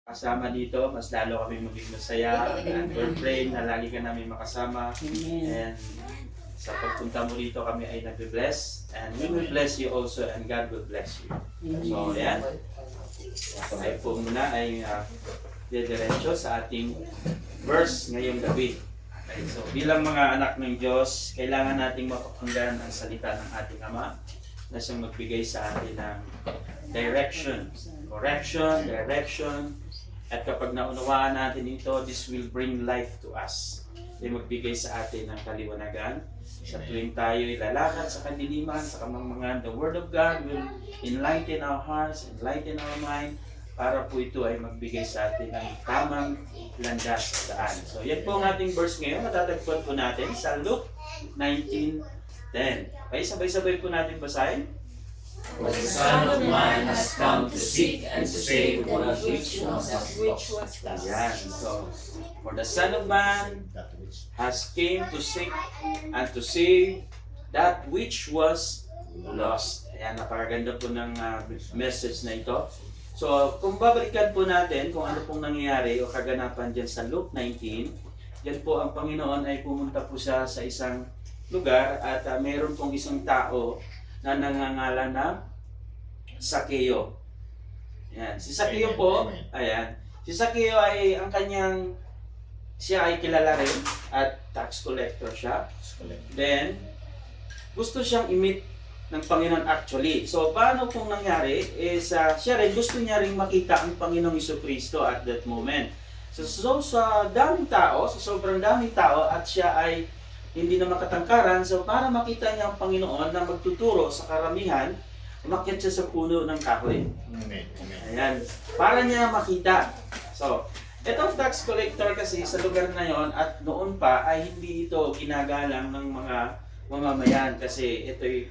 kasama dito, mas lalo kami maging masaya. And we're praying na lagi ka namin makasama. And sa pagpunta mo dito kami ay nag-bless. And we will bless you also and God will bless you. So, yan. Ay po muna ay diretso sa ating verse ngayong gabi. Okay, so bilang mga anak ng Diyos, kailangan nating mapakinggan ang salita ng ating Ama na siyang magbigay sa atin ng direction, correction, direction. At kapag naunawaan natin ito, this will bring life to us. Ay magbigay sa atin ng kaliwanagan. Sa tuwing tayo ilalakad sa kadiliman, sa kamangmangan, the Word of God will enlighten our hearts, enlighten our mind, para po ito ay magbigay sa atin ng tamang landas sa daan. So yan po ang ating verse ngayon. Matatagpuan po natin sa Luke 19:10. Okay, sabay-sabay po natin basahin. For the Son of Man has come to seek and to save that which was lost. Ayan. So, for the Son of Man has came to seek and to save that which was lost. Ayan, napakaganda po ng message na ito. So, kung babalikan po natin kung ano pong nangyayari o kaganapan dyan sa Luke 19, yan po ang Panginoon ay pumunta po siya sa isang lugar at mayroon pong isang tao na nangangalan na Sakeo. Ayan. Si Sakeo po, ayan. Si Sakeo ay ang kanyang, siya ay kilala rin at tax collector siya. Then, gusto siyang i-meet ng Panginoon actually. So, paano pong nangyari is siya rin gusto niya rin makita ang Panginoong Jesucristo at that moment. So sa daming tao, sa sobrang daming tao at siya ay hindi na makatangkaran, so para makita niya ang Panginoon na magtuturo sa karamihan, umakyat siya sa puno ng kahoy. Ayan. Para niya makita. So, itong tax collector kasi sa lugar na yon at noon pa ay hindi ito ginagalang ng mga mamamayan kasi ito'y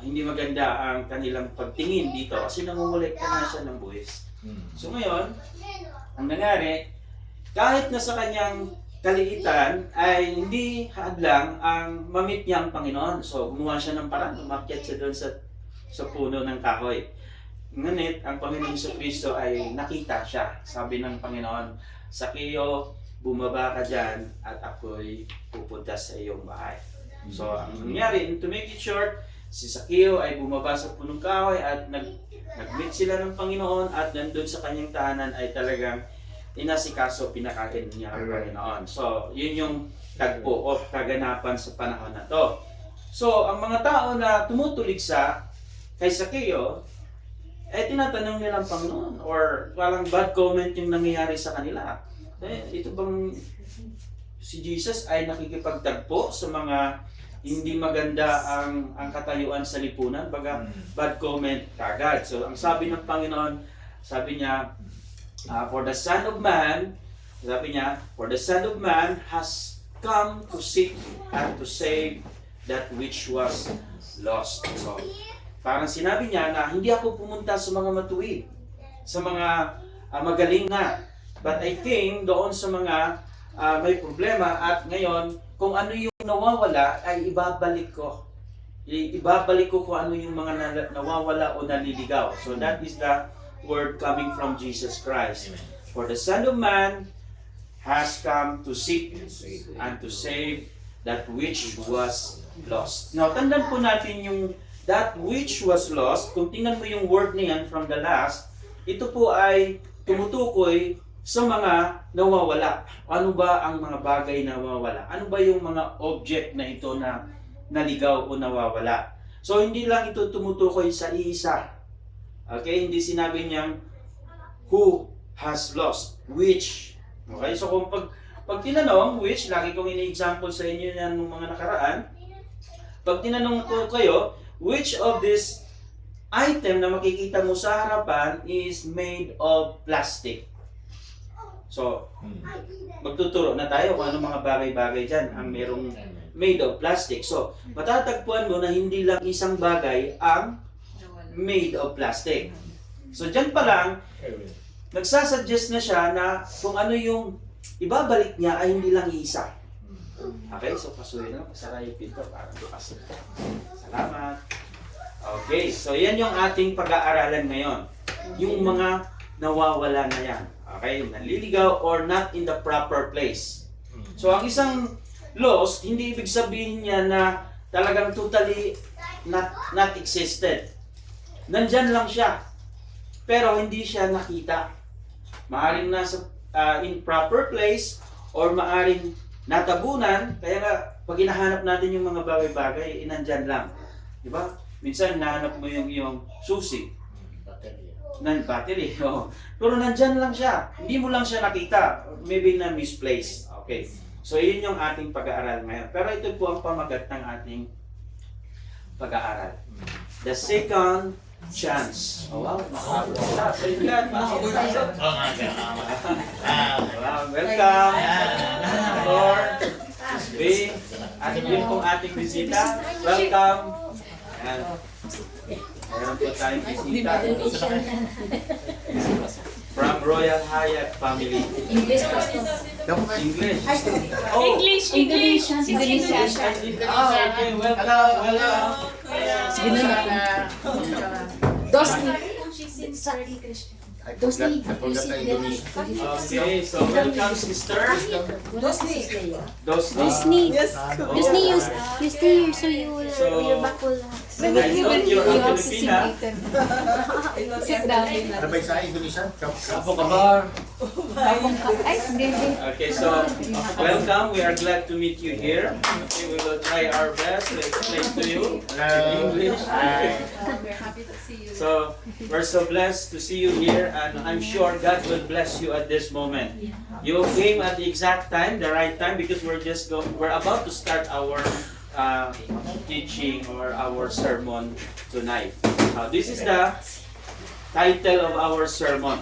hindi maganda ang kanilang pagtingin dito kasi nangungulekta na siya ng buwis. So ngayon, ang nangyari, kahit na sa kanyang kaliitan ay hindi hadlang ang mamit niya ang Panginoon. So gumawa siya ng paraan, umakyat siya doon sa puno ng kahoy. Ngunit ang Panginoong Jesucristo ay nakita siya. Sabi ng Panginoon, Sakeo, bumaba ka dyan at ako'y pupunta sa iyong bahay. So ang nangyari, to make it short, si Sakeo ay bumaba sa punong kahoy at nag-meet sila ng Panginoon at nandun sa kanyang tahanan ay talagang inasikaso, pinakain niya ang Panginoon. So, yun yung tagpo o kaganapan sa panahon na to. So, ang mga tao na tumutuligsa kay Sakeo, tinatanong nila ang Panginoon or walang bad comment yung nangyayari sa kanila. Ito bang si Jesus ay nakikipagtagpo sa mga hindi maganda ang katayuan sa lipunan, baga bad comment kagad. So ang sabi ng Panginoon, sabi niya, for the Son of Man, sabi niya, for the Son of Man has come to seek and to save that which was lost. So parang sinabi niya na hindi ako pumunta sa mga matuwid, sa mga magaling na, but I came doon sa mga may problema at ngayon kung ano yung nawawala ay ibabalik ko. Ibabalik ko kung ano yung mga nawawala o naliligaw. So that is the word coming from Jesus Christ. Amen. For the Son of Man has come to seek and to save that which was lost. Now, tandaan po natin yung that which was lost. Kung tingnan mo yung word niyan from the last, ito po ay tumutukoy sa mga nawawala. Ano ba ang mga bagay na nawawala? Ano ba yung mga object na ito na naligaw o nawawala? So, hindi lang ito tumutukoy sa isa. Okay? Hindi sinabi niyang who has lost, which. Okay? So, kung pag tinanong, which, lagi kong ini-example sa inyo yan ng mga nakaraan, pag tinanong ko kayo, which of this item na makikita mo sa harapan is made of plastic? So, magtuturo na tayo kung ano mga bagay-bagay dyan ang merong made of plastic. So, matatagpuan mo na hindi lang isang bagay ang made of plastic. So, dyan pa lang, nagsasuggest na siya na kung ano yung ibabalik niya ay hindi lang isa. Okay, so pasuhin na. Pasara yung pinto para bukas. Salamat. Okay, so yan yung ating pag-aaralan ngayon. Yung mga nawawala na yan. Okay, naliligaw or not in the proper place. So ang isang lost, hindi ibig sabihin niya na talagang totally not existed. Nandyan lang siya, pero hindi siya nakita. Maaring nasa improper place or maaring natabunan, kaya nga pag hinahanap natin yung mga bagay-bagay, nandyan lang. Di ba? Minsan nahanap mo yung iyong susi, battery. Oh. Pero nandyan lang siya. Hindi mo lang siya nakita. Maybe na misplaced. Okay. So, yun yung ating pag-aaral ngayon. Pero ito po ang pamagat ng ating pag-aaral. The second chance. Oh, wow. Praise God. Wow. Welcome. Lord. B. At yun pong ating bisita. Welcome. Ayan. Meron po tayong bisita. From Royal Hyatt family. English. English. Oh, English. English. Okay, welcome. Dosni. I forgot the English. Okay, so welcome sister. Dosni. Disney. Disney, you stay here so your back will I thought you're a Filipina. sit down. Ano ba yung sa Indonesia? Apo kabar. Ay, hindi. Okay, so welcome. We are glad to meet you here. Okay, we will try our best to explain to you in English. We're happy to see you. So we're so blessed to see you here, and I'm sure God will bless you at this moment. You came at the exact time, the right time, because we're about to start our teaching or our sermon tonight. This is the title of our sermon,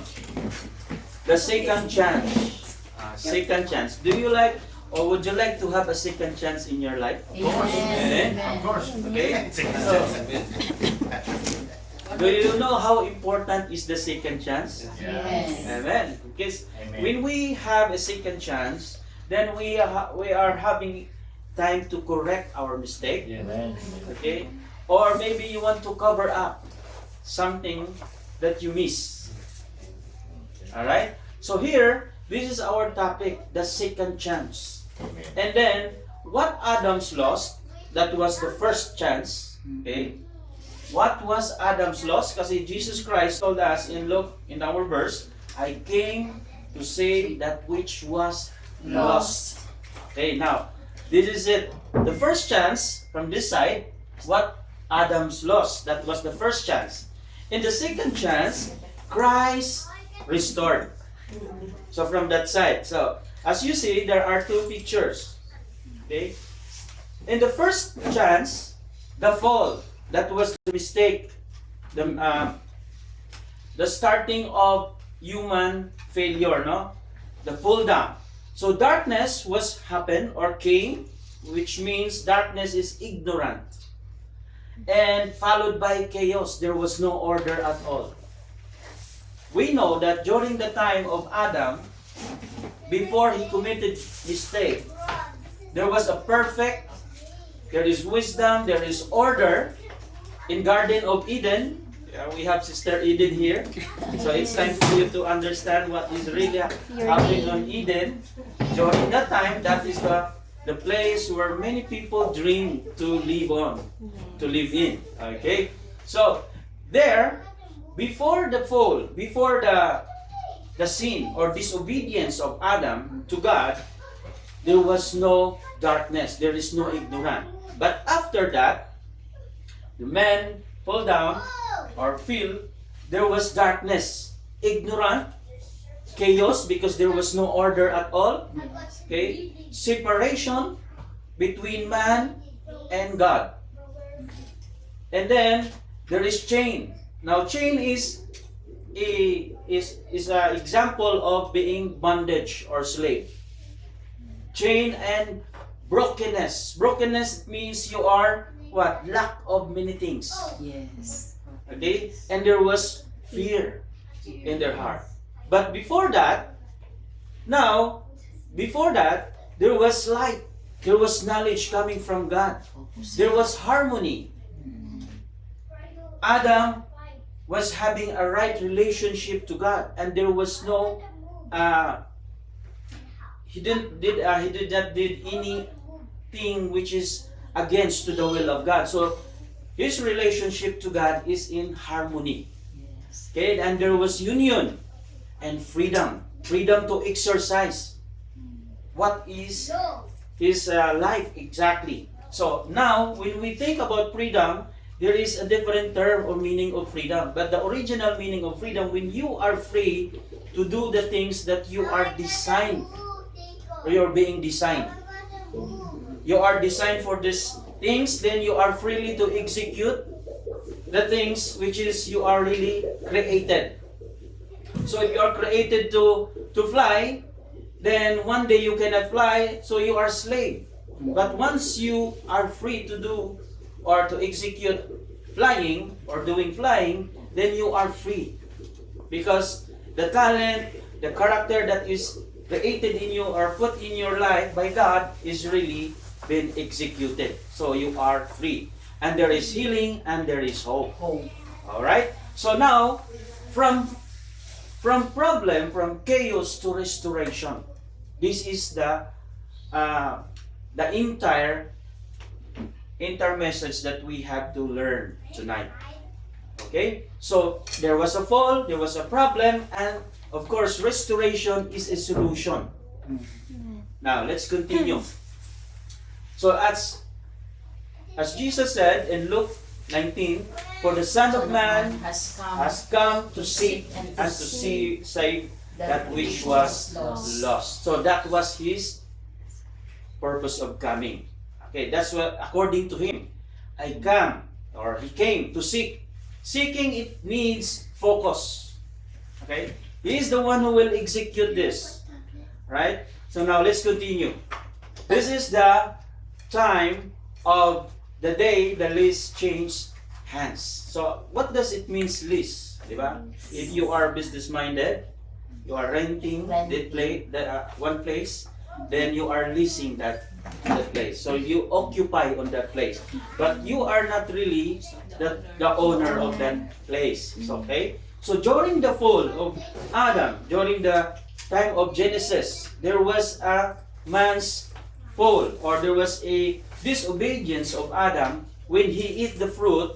the second chance. Second chance. Do you like, or would you like to have a second chance in your life? Amen. Of course. Okay. So, do you know how important is the second chance? Yes. Amen. Because Amen. when we have a second chance, then we are having time to correct our mistake. Amen. Okay? Or maybe you want to cover up something that you miss. Alright? So here, this is our topic, the second chance. And then, what Adam's lost, that was the first chance. Okay? What was Adam's loss? Kasi Jesus Christ told us in Luke, in our verse, I came to save that which was lost. Okay, now, this is it. The first chance from this side, what Adam's lost. That was the first chance. In the second chance, Christ restored. So from that side. So, as you see, there are two pictures. Okay? In the first chance, the fall. That was the mistake. The starting of human failure, no? The fall down. So darkness was happened or came, which means darkness is ignorant. And followed by chaos. There was no order at all. We know that during the time of Adam, before he committed mistake, there was a perfect, there is wisdom, there is order in Garden of Eden. We have Sister Eden here. So it's time for you to understand what is really happening on Eden. During that time, that is the place where many people dream to live on, to live in. Okay? So, there, before the fall, before the sin or disobedience of Adam to God, there was no darkness, there is no ignorance. But after that, the man fall down or fell, there was darkness, ignorant, chaos because there was no order at all. Okay? Separation between man and God. And then there is chain. Now chain is an example of being bondage or slave. Chain and brokenness. Brokenness means you are what? Lack of many things. Yes. Okay? And there was fear in their heart. But before that, there was light. There was knowledge coming from God. There was harmony. Adam was having a right relationship to God, and there was no he did not did anything which is against to the will of God. So his relationship to God is in harmony. Yes. Okay, and there was union and freedom to exercise what is his life exactly. So now, when we think about freedom, there is a different term or meaning of freedom. But the original meaning of freedom, when you are free to do the things that you are designed, or you're being designed. You are designed for these things, then you are freely to execute the things which is you are really created. So if you are created to fly, then one day you cannot fly, so you are slave. But once you are free to do or to execute flying or doing flying, then you are free. Because the talent, the character that is created in you or put in your life by God is really been executed. So you are free. And there is healing and there is hope. Alright? So now, from problem, from chaos to restoration. This is the entire message that we have to learn tonight. Okay? So, there was a fall, there was a problem, and of course, restoration is a solution. Now, let's continue. So, as Jesus said in Luke 19, for the Son of Man has come to seek and to save that which was lost. So that was his purpose of coming. Okay, that's what according to him. He came to seek. Seeking, it needs focus. Okay? He is the one who will execute this. Right? So now let's continue. This is the time of the day the lease changed hands. So what does it mean lease? Diba? If you are business minded, you are renting one place, then you are leasing that place. So you occupy on that place. But you are not really the owner of that place. Okay? So during the fall of Adam, during the time of Genesis, there was a man's fall, or there was a disobedience of Adam when he ate the fruit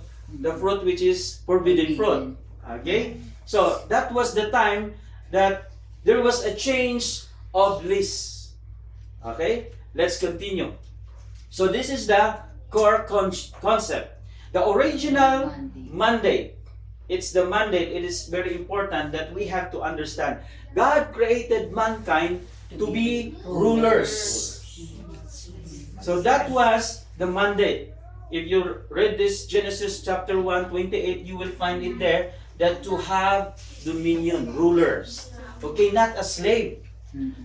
which is forbidden fruit. Okay? So that was the time that there was a change of lease. Okay? Let's continue. So this is the core concept. The original mandate. It's the mandate. It is very important that we have to understand. God created mankind to be rulers. So that was the mandate. If you read this Genesis chapter 1:28, you will find it there that to have dominion, rulers. Okay, not a slave.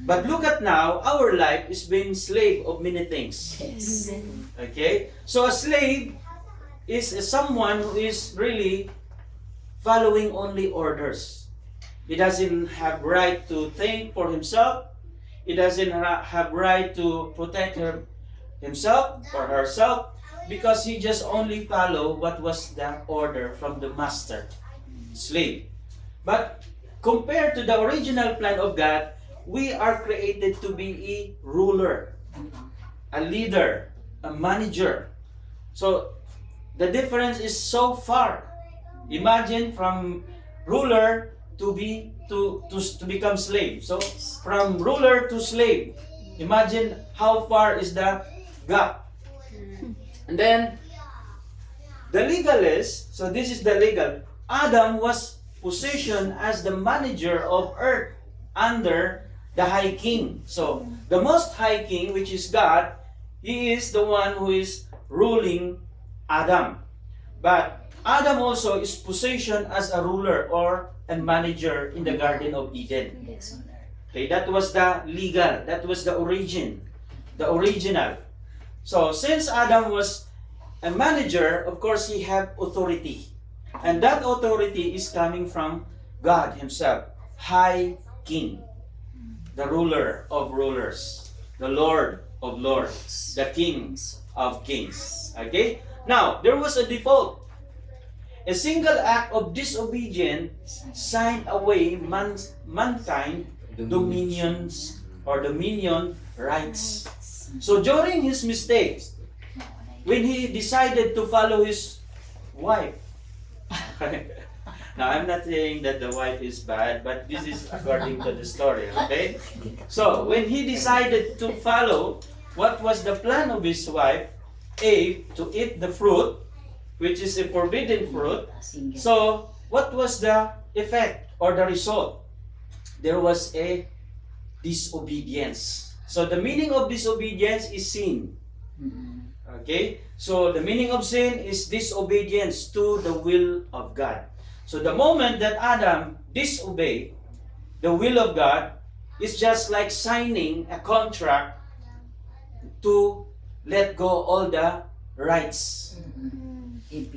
But look at now, our life is being slave of many things. Yes. Okay? So a slave is someone who is really following only orders. He doesn't have right to think for himself. He doesn't have right to protect himself or herself, because he just only follow what was the order from the master, slave. But compared to the original plan of God, we are created to be a ruler, a leader, a manager. So the difference is so far. Imagine from ruler to become slave. So from ruler to slave, imagine how far is the gap. And then the legalist, so this is the legal. Adam was positioned as the manager of earth under the high king. So the most high king, which is God, he is the one who is ruling Adam. But Adam also is positioned as a ruler or a manager in the Garden of Eden. Okay, that was the legal, that was the original. So since Adam was a manager, of course he had authority. And that authority is coming from God himself, High King, the ruler of rulers, the Lord of lords, the kings of kings. Okay? Now, there was a default. A single act of disobedience signed away mankind dominions or dominion rights. So during his mistakes, when he decided to follow his wife, now I'm not saying that the wife is bad, but this is according to the story, okay? So when he decided to follow what was the plan of his wife, Eve, to eat the fruit, which is a forbidden fruit, so what was the effect or the result? There was a disobedience. So the meaning of disobedience is sin. Okay? So the meaning of sin is disobedience to the will of God. So the moment that Adam disobeyed the will of God, it's just like signing a contract to let go all the rights.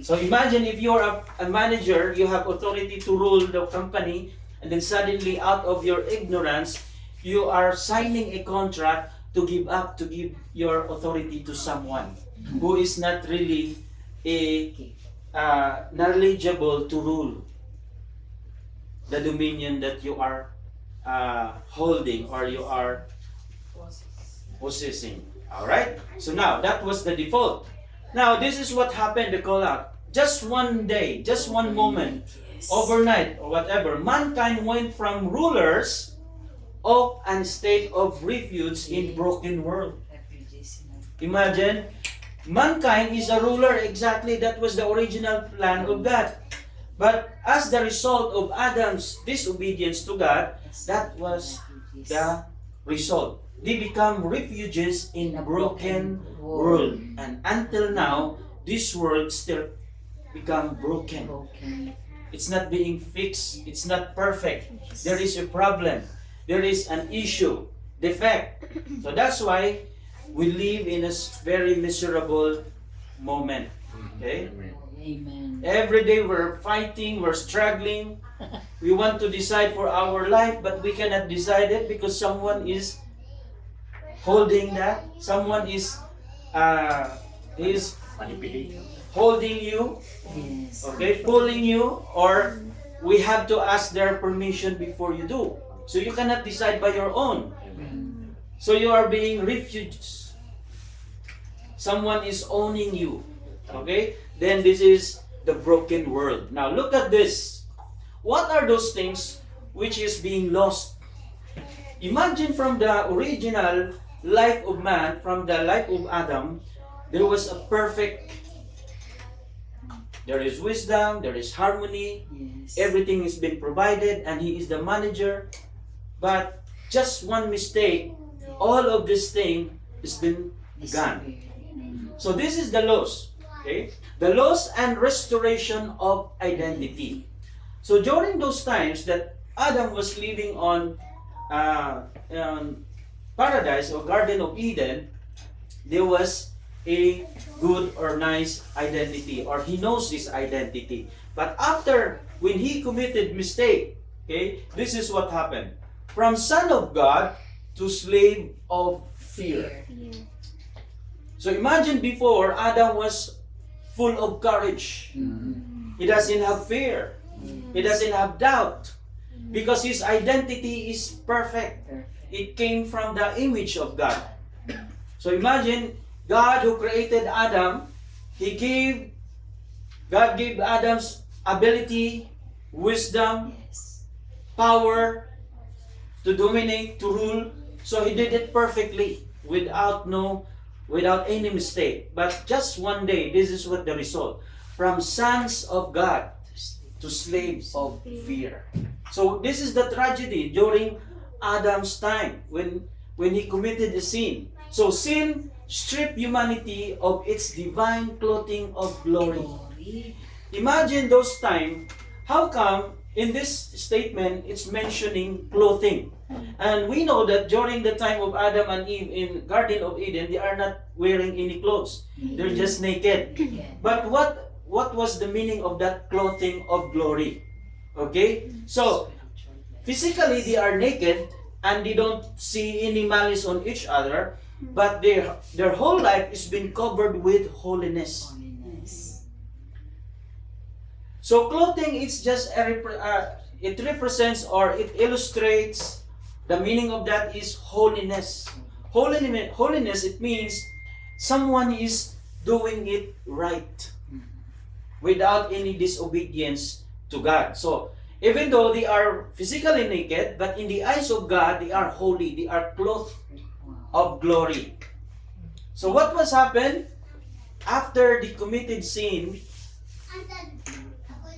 So imagine if you're a manager, you have authority to rule the company, and then suddenly out of your ignorance, you are signing a contract to give your authority to someone who is not really knowledgeable to rule the dominion that you are holding or you are possessing. Alright? So now, that was the default. Now, this is what happened, the call out. Just one day, just one moment, overnight or whatever, mankind went from rulers of a state of refuge in broken world. Imagine, mankind is a ruler, exactly, that was the original plan of God. But as the result of Adam's disobedience to God, that was the result. They become refugees in a broken world. And until now, this world still become broken. It's not being fixed. It's not perfect. There is a problem. There is an issue, defect. So that's why we live in a very miserable moment. Okay? Amen. Every day we're fighting, we're struggling. We want to decide for our life, but we cannot decide it because someone is holding that. Someone is Manipulating. holding you, Yes. okay, pulling you, or we have to ask their permission before you do. So you cannot decide by your own. So you are being refugees. Someone is owning you. Okay? Then this is the broken world. Now look at this. What are those things which is being lost? Imagine from the original life of man, from the life of Adam, there was a perfect, there is wisdom, there is harmony, Yes. everything has been provided, and he is the manager. But just one mistake, all of this thing has been gone. So this is the loss. Okay? The loss and restoration of identity. So during those times that Adam was living on paradise or Garden of Eden, there was a good or nice identity, or he knows his identity. But after, when he committed mistake, okay, this is what happened. From son of God to slave of fear. So imagine before, Adam was full of courage. He doesn't have fear. He doesn't have doubt. Because his identity is perfect. It came from the image of God. So imagine, God who created Adam, God gave Adam's ability, wisdom, power to dominate, to rule. So he did it perfectly without any mistake. But just one day, this is what the result. From sons of God to slaves of fear. So this is the tragedy during Adam's time when he committed a sin. So sin stripped humanity of its divine clothing of glory. Imagine those times. How come in this statement it's mentioning clothing? And we know that during the time of Adam and Eve in Garden of Eden, they are not wearing any clothes. They're just naked. But what was the meaning of that clothing of glory? Okay? So, physically they are naked and they don't see any malice on each other, but their whole life is being covered with holiness. So clothing, it's just it represents or it illustrates The meaning of that is holiness. Holiness, it means someone is doing it right without any disobedience to God. So, even though they are physically naked, but in the eyes of God, they are holy. They are clothed of glory. So what was happened? After they committed sin,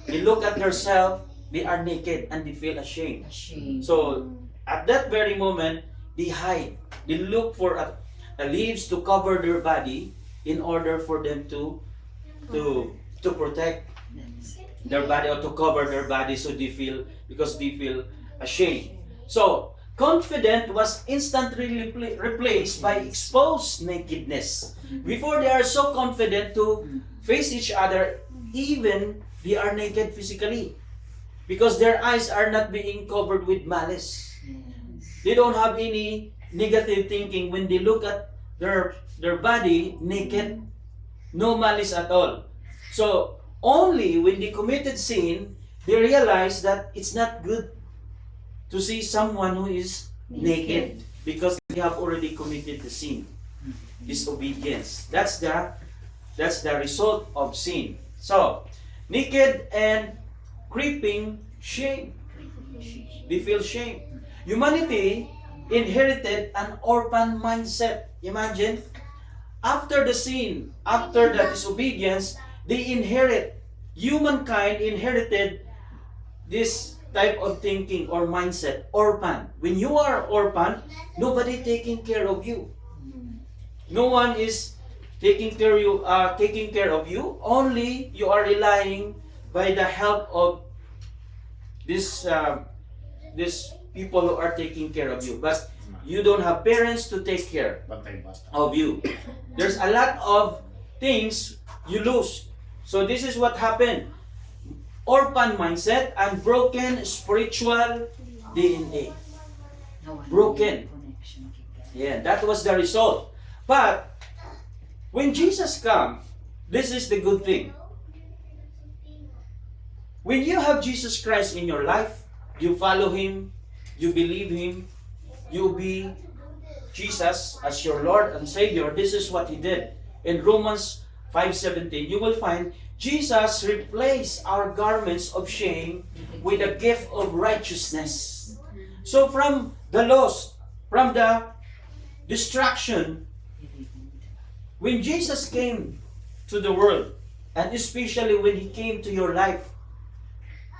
they look at themselves, they are naked and they feel ashamed. So at that very moment, they hide. They look for leaves to cover their body in order for them to protect their body or to cover their body, so because they feel ashamed. So confident was instantly replaced by exposed nakedness. Before, they are so confident to face each other, even they are naked physically, because their eyes are not being covered with malice. They don't have any negative thinking when they look at their body naked. No malice at all. So only when they committed sin, they realized that it's not good to see someone who is naked, because they have already committed the sin, disobedience. That's the result of sin. So, naked and creeping shame. They feel shame. Humanity inherited an orphan mindset. Imagine, after the sin, after the disobedience, humankind inherited this type of thinking or mindset, orphan. When you are orphan, nobody taking care of you. No one is taking care of you. Only you are relying by the help of this people who are taking care of you. But you don't have parents to take care of you. There's a lot of things you lose. So this is what happened. Orphan mindset and broken spiritual DNA. Broken. Yeah, that was the result. But when Jesus comes, this is the good thing. When you have Jesus Christ in your life, you follow Him, you believe Him, you obey Jesus as your Lord and Savior. This is what He did. In Romans 5:17, you will find Jesus replaced our garments of shame with a gift of righteousness. So from the loss, from the destruction, when Jesus came to the world, and especially when He came to your life,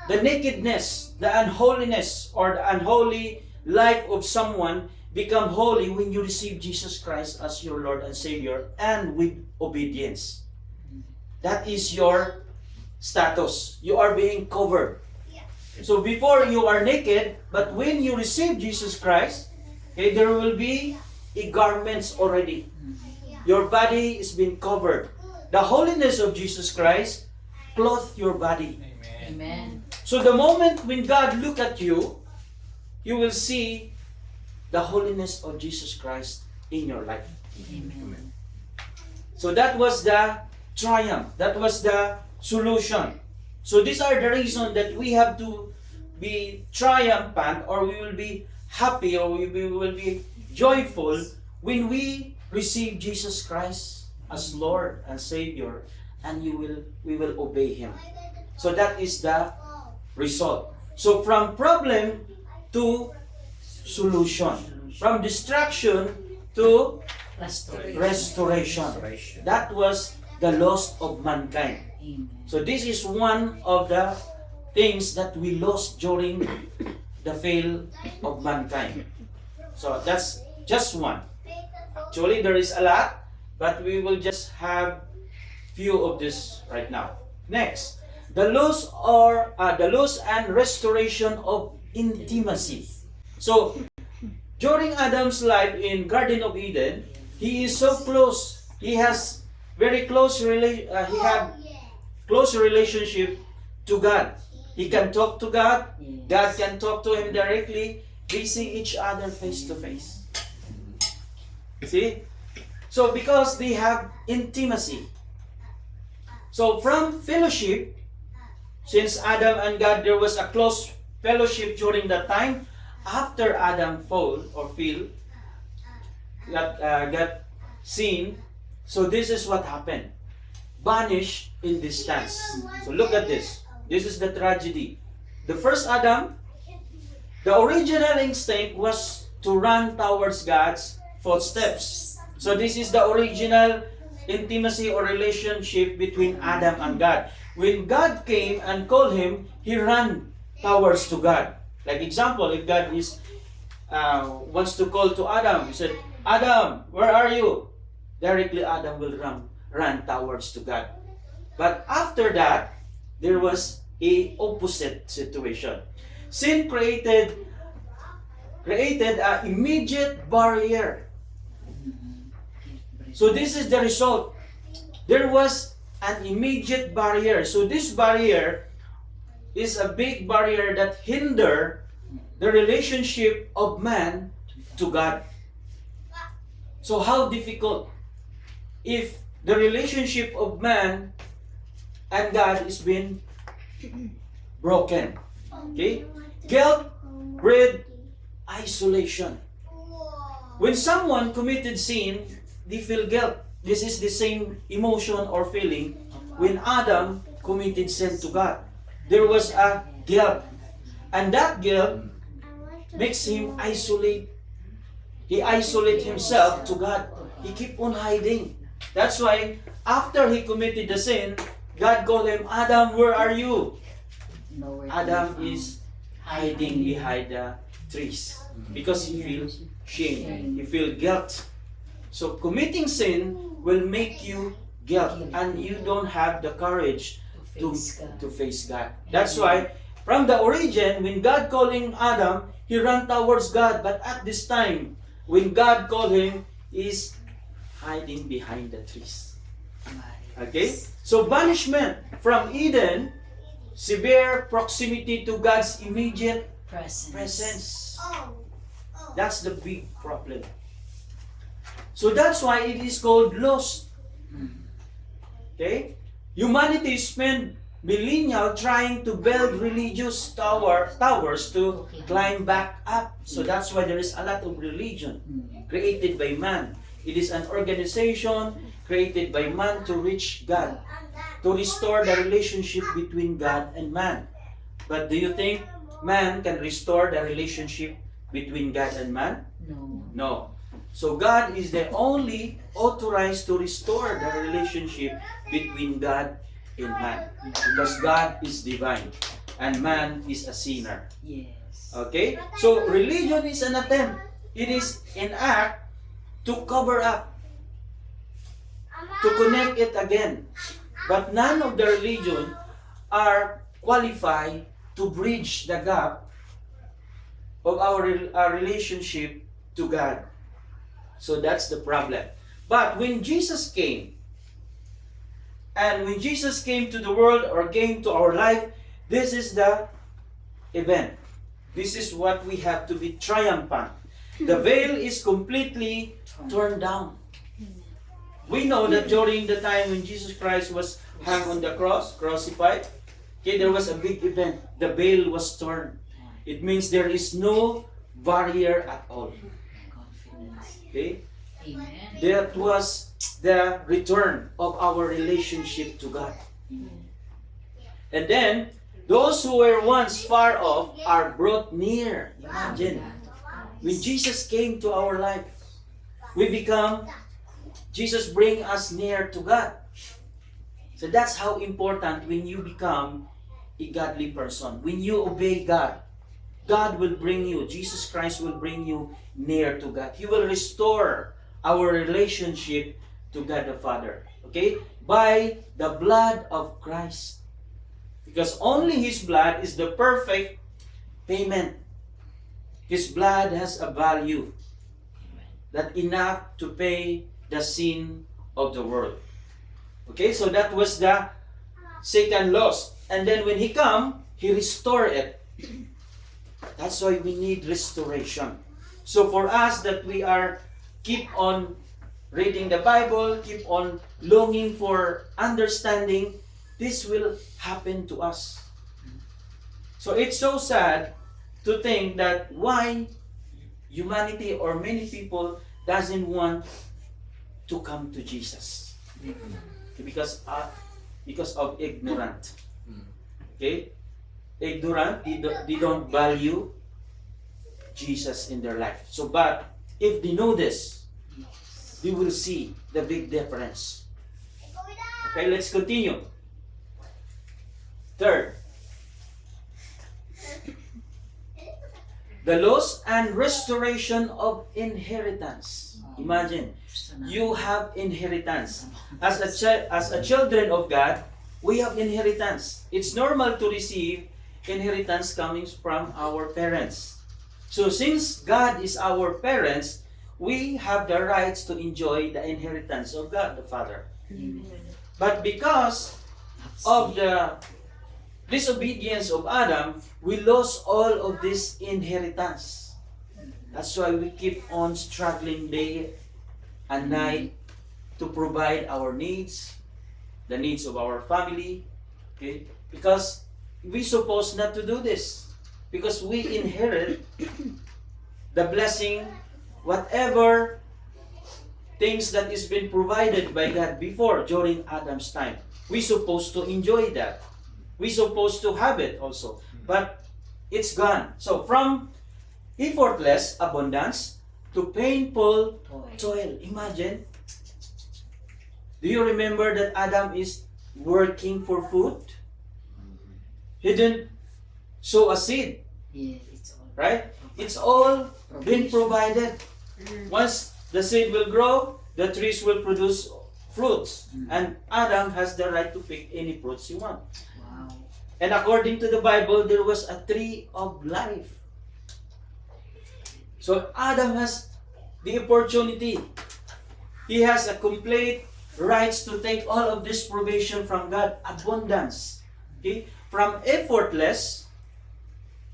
the nakedness, the unholiness, or the unholy life of someone become holy when you receive Jesus Christ as your Lord and Savior, and with obedience. That is your status. You are being covered. So before, you are naked, but when you receive Jesus Christ, okay, there will be a garments already. Your body is being covered. The holiness of Jesus Christ clothes your body. Amen. So the moment when God look at you, you will see the holiness of Jesus Christ in your life. Amen. So that was the triumph. That was the solution. So these are the reasons that we have to be triumphant, or we will be happy, or we will be joyful when we receive Jesus Christ as Lord and Savior, and we will obey Him. So that is the result. So from problem to solution, from destruction to restoration. That was the loss of mankind. Amen. So this is one of the things that we lost during the fall of mankind. So that's just one. Actually, there is a lot, but we will just have few of this right now. Next, the loss and restoration of intimacy. So during Adam's life in Garden of Eden, he is so close. He has very close close relationship to God. He can talk to God. God can talk to him directly. They see each other face to face. See? So because they have intimacy. So from fellowship, since Adam and God, there was a close fellowship during that time, after Adam fall or fell, got sin, so this is what happened. Banished in distance. So look at this. This is the tragedy. The first Adam, the original instinct was to run towards God's footsteps. So this is the original intimacy or relationship between Adam and God. When God came and called him, he ran towards to God. Like example, if God is wants to call to Adam, he said, Adam, where are you? Directly Adam will run towards to God. But after that, there was a opposite situation. Sin created an immediate barrier. So this is the result. There was an immediate barrier. So this barrier is a big barrier that hinder the relationship of man to God. So how difficult if the relationship of man and God is being broken. Okay? Guilt breed isolation. When someone committed sin, they feel guilt. This is the same emotion or feeling when Adam committed sin to God. There was a guilt. And that guilt makes him isolate. He isolated himself to God. He keep on hiding. That's why after he committed the sin, God called him, Adam, where are you? Adam is hiding behind the trees because he feels shame. He feels guilt. So committing sin will make you guilt and you don't have the courage to face God. That's why from the origin, when God calling Adam, he ran towards God. But at this time, when God called him, he's hiding behind the trees. Okay? So banishment from Eden, severe proximity to God's immediate presence. That's the big problem. So that's why it is called lost. Okay? Humanity spent millennia trying to build religious towers to climb back up. So that's why there is a lot of religion created by man. It is an organization created by man to reach God, to restore the relationship between God and man. But do you think man can restore the relationship between God and man? No. So God is the only authorized to restore the relationship between God and man. Because God is divine and man is a sinner. Yes. Okay? So religion is an attempt. It is an act to cover up, to connect it again. But none of the religion are qualified to bridge the gap of our relationship to God. So that's the problem. But when Jesus came, and when Jesus came to the world or came to our life, this is the event. This is what we have to be triumphant. The veil is completely torn down. We know that during the time when Jesus Christ was hung on the cross, crucified, okay, there was a big event. The veil was torn. It means there is no barrier at all. Okay? Amen. That was the return of our relationship to God. And then, those who were once far off are brought near. Imagine. When Jesus came to our life, Jesus bring us near to God. So that's how important when you become a godly person. When you obey God, God will bring you, Jesus Christ will bring you near to God. He will restore our relationship to God the Father. Okay? By the blood of Christ. Because only His blood is the perfect payment. His blood has a value that enough to pay the sin of the world. Okay, so that was the Satan lost. And then when he come, he restored it. That's why we need restoration. So for us that we are keep on reading the Bible, keep on longing for understanding, this will happen to us. So it's so sad to think that why humanity or many people doesn't want to come to Jesus. Because of ignorant. Okay? Ignorant, they don't value Jesus in their life. So, but if they know this, they will see the big difference. Okay, let's continue. Third, the loss and restoration of inheritance. Imagine, you have inheritance. As a children of God, we have inheritance. It's normal to receive inheritance coming from our parents. So since God is our parents, we have the rights to enjoy the inheritance of God the Father. But because of the disobedience of Adam, we lost all of this inheritance. That's why we keep on struggling day and night to provide our needs, the needs of our family. Okay? Because we supposed not to do this. Because we inherit the blessing, whatever things that is been provided by God before during Adam's time. We supposed to enjoy that. We supposed to have it also. But it's gone. So from effortless abundance to painful toil. Imagine. Do you remember that Adam is working for food? He didn't sow a seed. Yes, it's all Right? It's all been provided. Once the seed will grow, the trees will produce fruits. And Adam has the right to pick any fruits he wants. Wow. And according to the Bible, there was a tree of life. So Adam has the opportunity. He has a complete rights to take all of this provision from God. Abundance. Okay? From effortless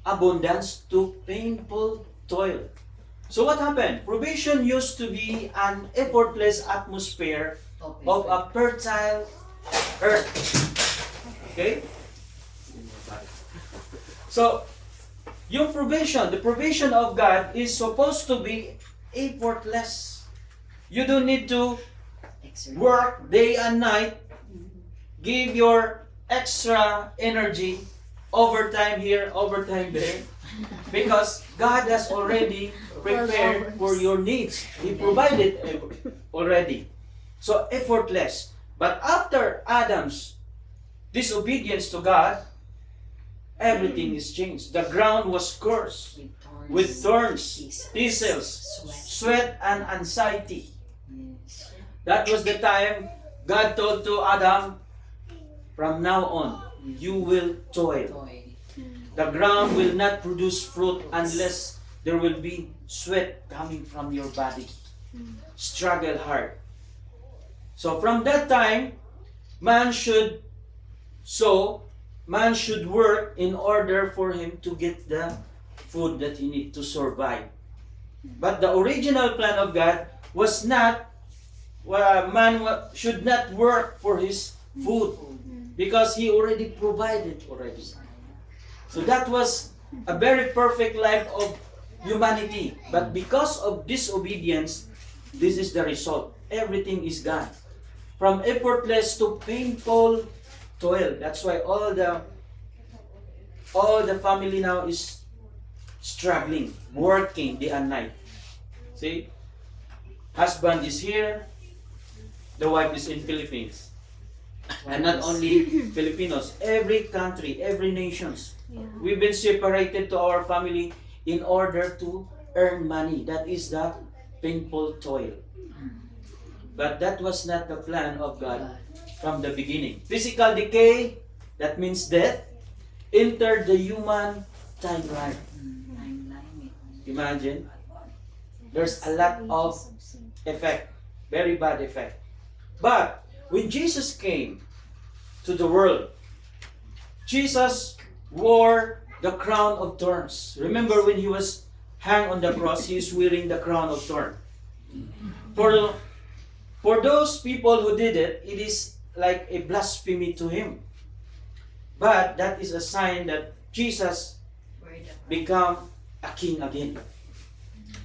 abundance to painful toil. So what happened? Provision used to be an effortless atmosphere of a fertile earth. Okay? So, yung provision, the provision of God is supposed to be effortless. You don't need to work day and night, give your extra energy, overtime here, overtime there, because God has already prepared for your needs. He provided already. So effortless. But after Adam's disobedience to God, everything is changed. The ground was cursed with thorns, thistles, sweat, and anxiety. That was the time God told to Adam, from now on, you will toil. The ground will not produce fruit unless there will be sweat coming from your body. Struggle hard. So from that time, man should sow, man should work in order for him to get the food that he needs to survive. But the original plan of God was not, man should not work for his food because he already provided already. So that was a very perfect life of humanity. But because of disobedience, this is the result. Everything is gone. From effortless to painful toil. That's why all the family now is struggling, working day and night. See? Husband is here, the wife is in Philippines. And not only Filipinos, every country, every nations. We've been separated to our family in order to earn money. That is the painful toil. But that was not the plan of God from the beginning. Physical decay, that means death, entered the human timeline. Imagine, there's a lot of effect, very bad effect. But when Jesus came to the world, Jesus wore the crown of thorns. Remember when he was hung on the cross, he is wearing the crown of thorns. For those people who did it, it is like a blasphemy to him. But that is a sign that Jesus become a king again.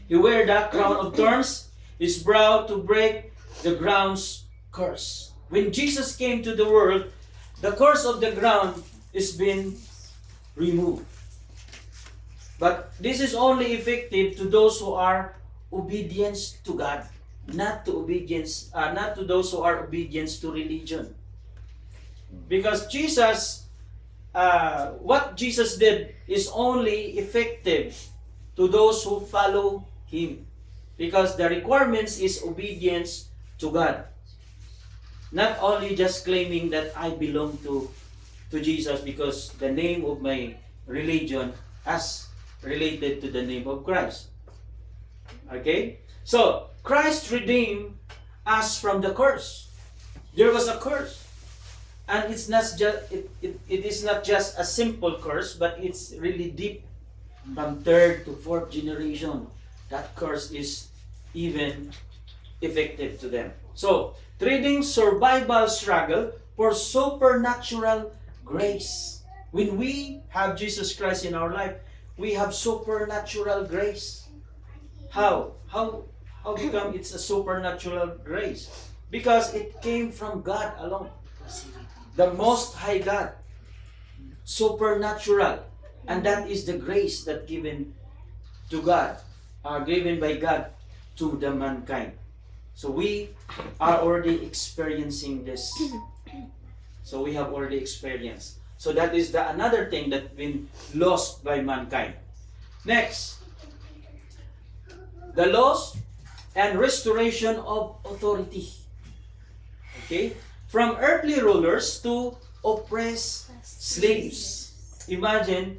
He wear that crown of thorns, his brow to break the ground's curse. When Jesus came to the world, the curse of the ground is been removed. But this is only effective to those who are obedience to God, not to those who are obedience to religion. Because Jesus, what Jesus did is only effective to those who follow Him. Because the requirements is obedience to God. Not only just claiming that I belong to Jesus because the name of my religion as related to the name of Christ. Okay? So, Christ redeemed us from the curse. There was a curse. And it's not just it is not just a simple curse, but it's really deep. From third to fourth generation, that curse is even effective to them. So, trading survival struggle for supernatural grace. When we have Jesus Christ in our life, we have supernatural grace. How become it's a supernatural grace? Because it came from God alone. The Most High God. Supernatural. And that is the grace that given to God, given by God to the mankind. So we are already experiencing this. So we have already experienced. So that is another thing that been lost by mankind. Next, the loss and restoration of authority. Okay? From earthly rulers to oppressed slaves. Imagine,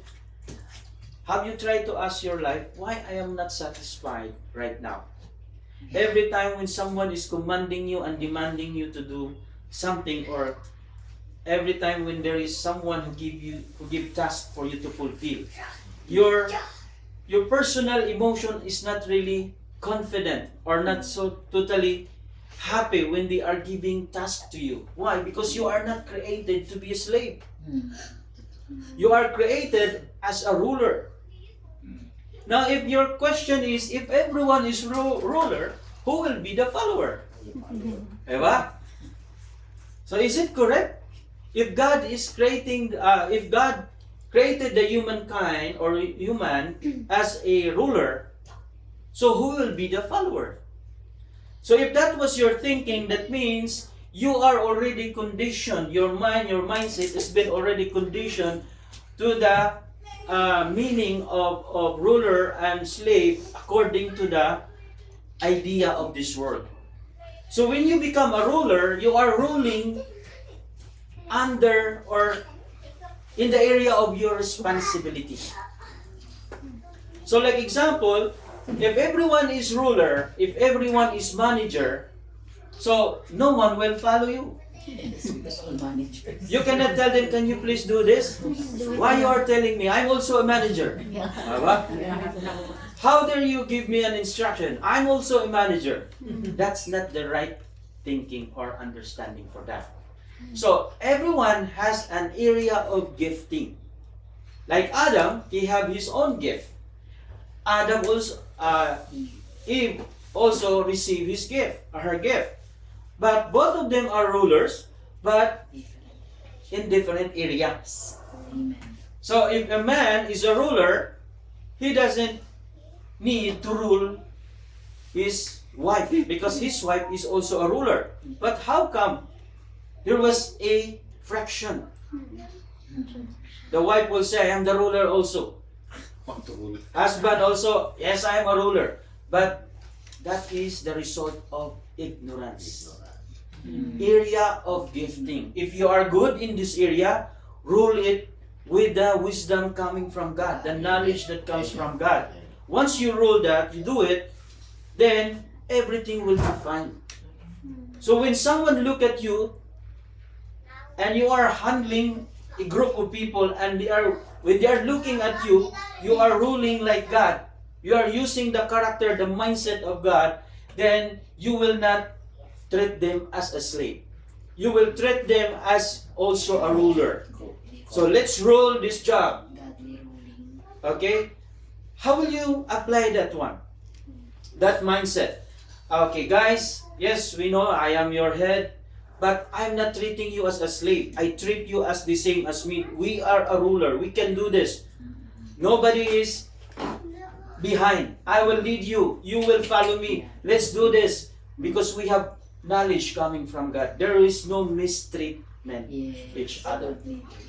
have you tried to ask your life, why I am not satisfied right now? Every time when someone is commanding you and demanding you to do something, or every time when there is someone who give task for you to fulfill, your personal emotion is not really confident or not so totally happy when they are giving task to you. Why? Because you are not created to be a slave. You are created as a ruler. Now, if your question is, if everyone is ruler, who will be the follower? Diba? So, is it correct? If God is if God created the humankind or human as a ruler, so who will be the follower? So, if that was your thinking, that means you are already conditioned. Your mind, your mindset has been already conditioned to the meaning of ruler and slave according to the idea of this world. So when you become a ruler, you are ruling under or in the area of your responsibility. So like example, if everyone is ruler, if everyone is manager, so no one will follow you. You cannot tell them, can you please do this? Why you are telling me? I'm also a manager. How dare you give me an instruction? I'm also a manager. That's not the right thinking or understanding for that. So everyone has an area of gifting. Like Adam, he have his own gift. Adam also, Eve also received his gift, or her gift. But both of them are rulers, but in different areas. So if a man is a ruler, he doesn't need to rule his wife, because his wife is also a ruler. But how come there was a fraction? The wife will say, I am the ruler also. Husband also, yes, I am a ruler. But that is the result of ignorance. Area of gifting. If you are good in this area, rule it with the wisdom coming from God, the knowledge that comes from God. Once you rule that, you do it, then everything will be fine. So when someone look at you and you are handling a group of people, and when they are looking at you, you are ruling like God. You are using the character, the mindset of God, then you will not treat them as a slave. You will treat them as also a ruler. So let's rule this job. Okay? How will you apply that one? That mindset. Okay, guys, yes, we know I am your head, but I'm not treating you as a slave. I treat you as the same as me. We are a ruler. We can do this. Nobody is behind. I will lead you. You will follow me. Let's do this. Because we have knowledge coming from God. There is no mistreatment each other.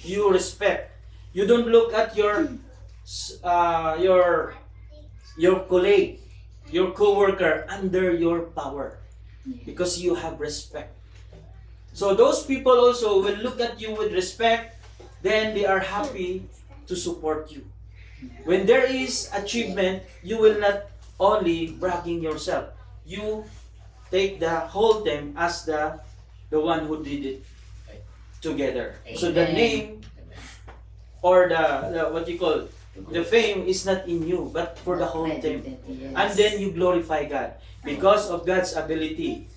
You respect. You don't look at your colleague, your co-worker under your power, because you have respect. So those people also will look at you with respect, then they are happy to support you. When there is achievement, you will not only bragging yourself. You take the whole thing as the one who did it together. So the name or the what you call the fame is not in you, but for the whole team. And then you glorify God. Because of God's ability,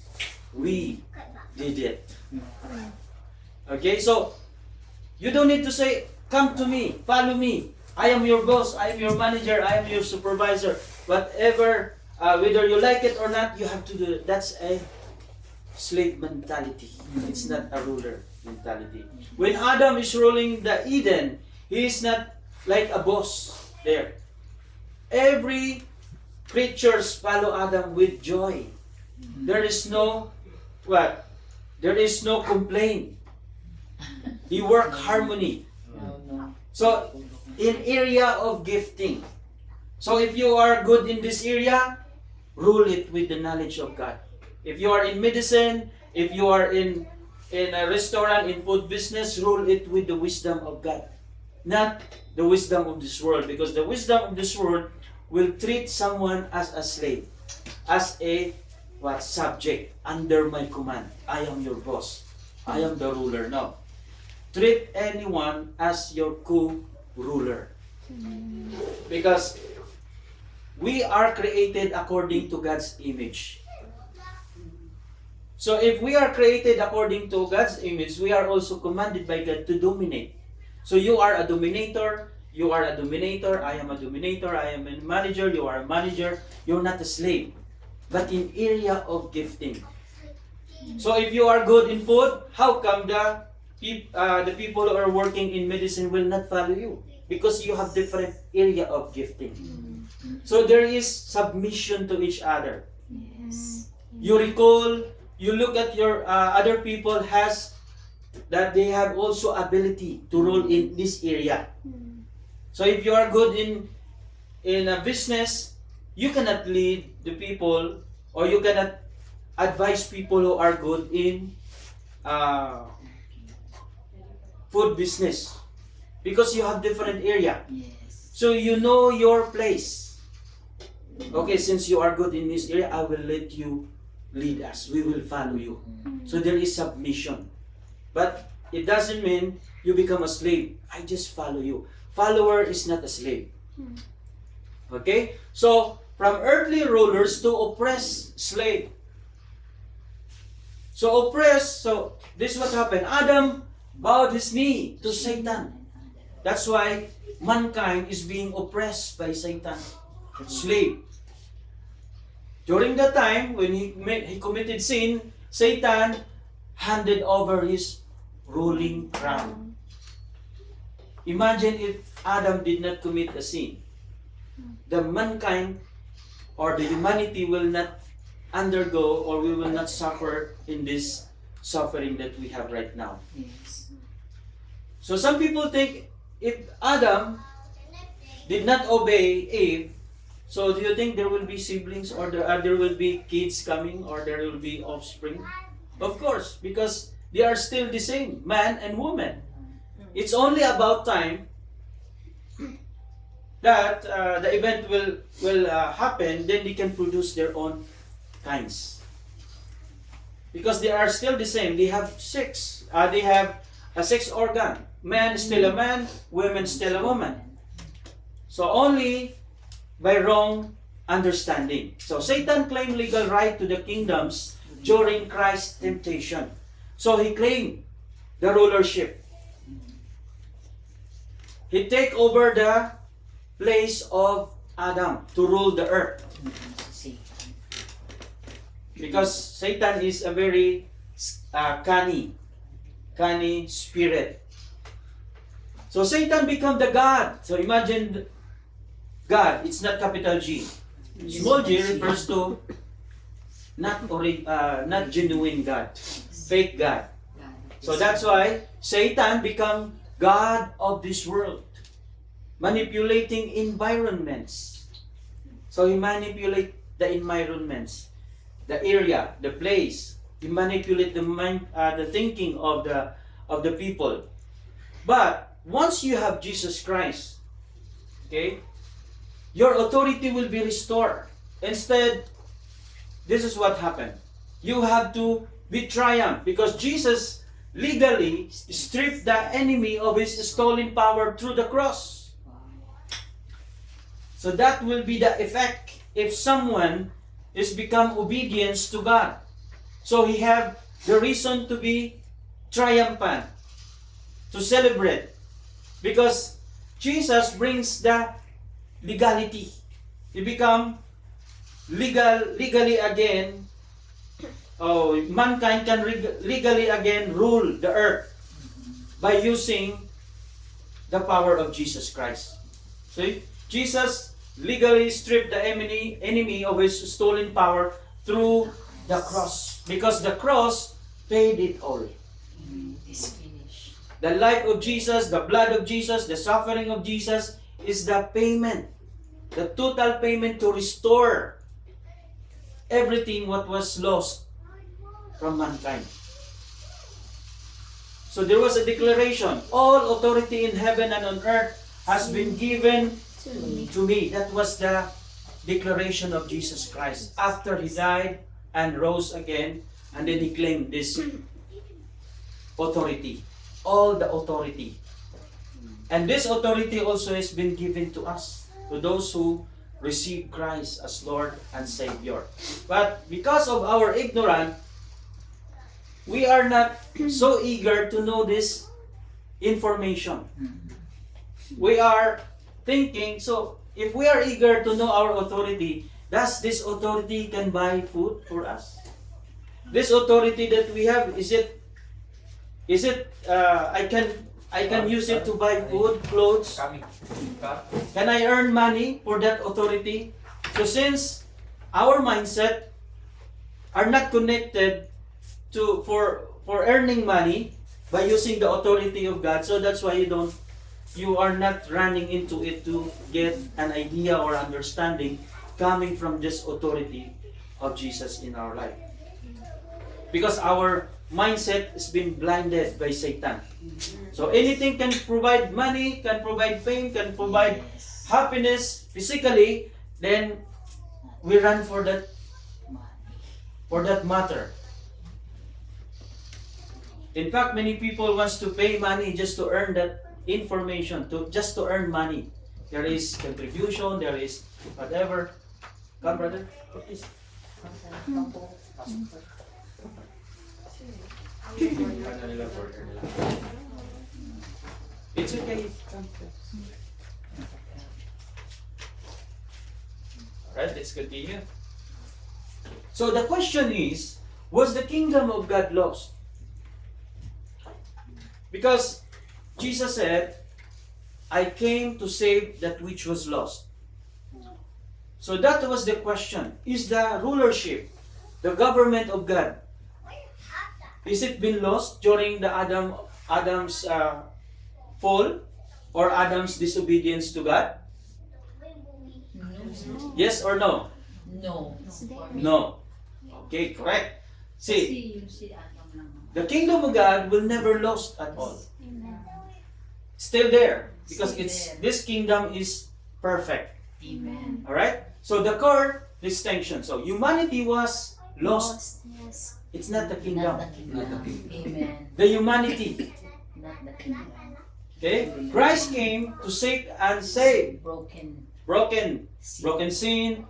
we did it. Okay, so you don't need to say, come to me, follow me. I am your boss, I am your manager, I am your supervisor. Whatever, whether you like it or not, you have to do it. That's a slave mentality. It's not a ruler mentality. When Adam is ruling the Eden, he is not like a boss there. Every creatures follow Adam with joy. There is no what? There is no complaint. He work harmony. So in area of gifting. So if you are good in this area, rule it with the knowledge of God. If you are in medicine, if you are in a restaurant, in food business, rule it with the wisdom of God. Not the wisdom of this world, because the wisdom of this world will treat someone as a slave, as a subject under my command. I am your boss. I am the ruler. No. Treat anyone as your co-ruler. Because we are created according to God's image. So if we are created according to God's image, we are also commanded by God to dominate. So you are a dominator, you are a dominator, I am a dominator, I am a manager, you are a manager, you're not a slave. But in area of gifting. So if you are good in food, how come the people who are working in medicine will not follow you? Because you have different area of gifting. So there is submission to each other. Yes. You recall, you look at your other people has that they have also ability to rule in this area. So if you are good in a business, you cannot lead the people, or you cannot advise people who are good in food business, because you have different area. Yes. So you know your place. Okay, since you are good in this area, I will let you lead us. We will follow you. So there is submission. But it doesn't mean you become a slave. I just follow you. Follower is not a slave. Okay? So, from earthly rulers to oppress slave. So oppress, so this is what happened. Adam bowed his knee to Satan. That's why mankind is being oppressed by Satan. Slave. During the time when he committed sin, Satan handed over his ruling crown. Imagine if Adam did not commit a sin. The mankind or the humanity will not undergo, or we will not suffer in this suffering that we have right now. Yes. So some people think if Adam did not obey Eve, so do you think there will be siblings, or there will be kids coming, or there will be offspring? Of course, because they are still the same, man and woman. It's only about time that the event will happen, then they can produce their own kinds. Because they are still the same. They have sex. They have a sex organ. Man is still a man, woman is still a woman. So only by wrong understanding. So Satan claimed legal right to the kingdoms during Christ's temptation. So he claimed the rulership. He take over the place of Adam to rule the earth. Because Satan is a very cunning spirit. So Satan become the God. So imagine God, it's not capital G. Small g refers to not genuine God, fake God. So that's why Satan become God of this world, manipulating environments. So he manipulate the environments, the area, the place. He manipulate the mind, the thinking of the people. But once you have Jesus Christ, okay, your authority will be restored. Instead, this is what happened. You have to be triumph because Jesus legally stripped the enemy of his stolen power through the cross. So that will be the effect if someone is become obedience to God. So he have the reason to be triumphant, to celebrate, because Jesus brings the legality. He become legally again. Oh, mankind can legally again rule the earth by using the power of Jesus Christ. See, Jesus legally stripped the enemy of his stolen power through the cross, because the cross paid it all. It's finished. The life of Jesus, the blood of Jesus, the suffering of Jesus is the payment, the total payment to restore everything what was lost from mankind. So there was a declaration, all authority in heaven and on earth has been given to me. That was the declaration of Jesus Christ after he died and rose again, and then he claimed this authority, all the authority. And this authority also has been given to us, to those who receive Christ as Lord and Savior. But because of our ignorance, we are not so eager to know this information. We are thinking, so if we are eager to know our authority, does this authority can buy food for us? This authority that we have, is it I can use it to buy food, clothes? Can I earn money for that authority? So since our mindset are not connected to for earning money by using the authority of God, so that's why you are not running into it to get an idea or understanding coming from this authority of Jesus in our life. Because our mindset has been blinded by Satan. So anything can provide money, can provide fame, can provide happiness physically, then we run for that matter. In fact, many people wants to pay money just to earn that information, just to earn money. There is contribution, there is whatever. Come, brother. Please. It's okay. Alright, let's continue. So the question is, was the kingdom of God lost? Because Jesus said, I came to save that which was lost. So that was the question. Is the rulership, the government of God, is it been lost during the Adam's fall or Adam's disobedience to God? Yes or no? No. No. Okay, correct. See, the kingdom of God will never lost at all. Still there, because this kingdom is perfect. Amen. All right. So the core distinction. So humanity was lost. Yes. It's not the kingdom. Not the kingdom. Amen. The humanity. Not the kingdom. Okay. Christ came to seek and save broken sin,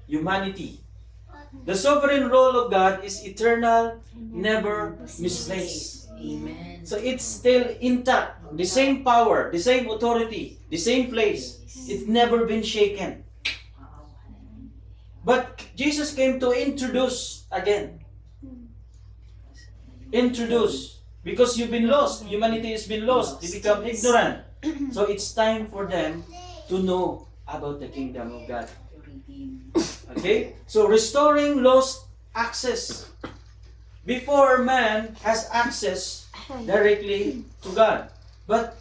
humanity. The sovereign role of God is eternal, never misplaced. Amen. So it's still intact. The same power, the same authority, the same place. It's never been shaken. But Jesus came to introduce again. Introduce. Because you've been lost. Humanity has been lost. They become ignorant. So it's time for them to know about the kingdom of God. Okay? So restoring lost access. Before man has access directly to God. But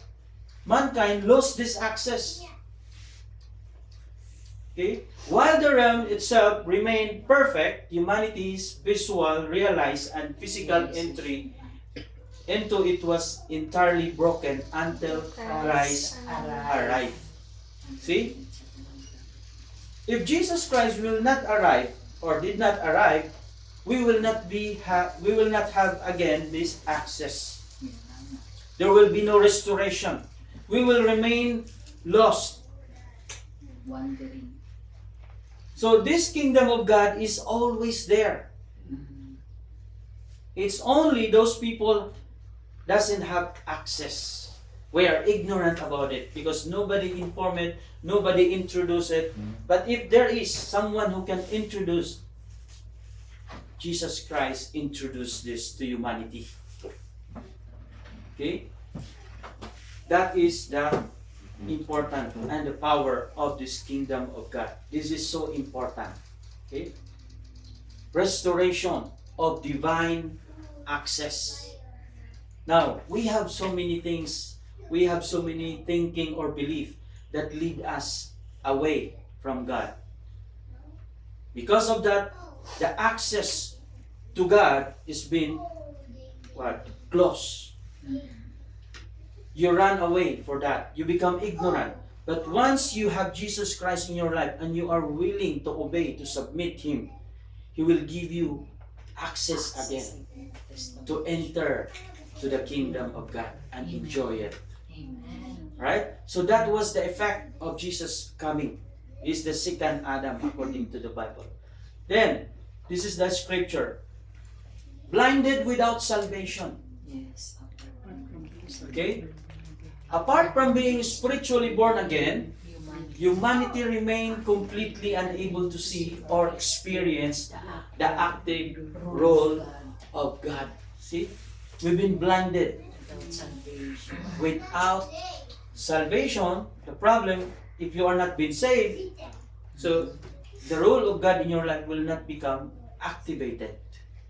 mankind lost this access. Okay? While the realm itself remained perfect, humanity's visual, realized, and physical entry into it was entirely broken until Christ arrived. See? If Jesus Christ will not arrive or did not arrive, we will not have again this access. There will be no restoration. We will remain lost. Wandering. So this kingdom of God is always there. It's only those people doesn't have access. We are ignorant about it because nobody informed it, nobody introduced it. But if there is someone who can introduce, Jesus Christ introduced this to humanity. Okay? That is the important and the power of this kingdom of God. This is so important. Okay? Restoration of divine access. Now, we have so many things, we have so many thinking or belief that lead us away from God. Because of that, the access to God is being closed. You run away for that. You become ignorant. But once you have Jesus Christ in your life and you are willing to obey, to submit Him, He will give you access again to enter to the kingdom of God and enjoy it. Amen. Right? So that was the effect of Jesus coming. He's the second Adam according to the Bible. Then, this is the scripture. Blinded without salvation. Yes. Okay? Apart from being spiritually born again, humanity remained completely unable to see or experience the active role of God. See? We've been blinded. Without salvation, the problem, if you are not been saved, so the role of God in your life will not become activated.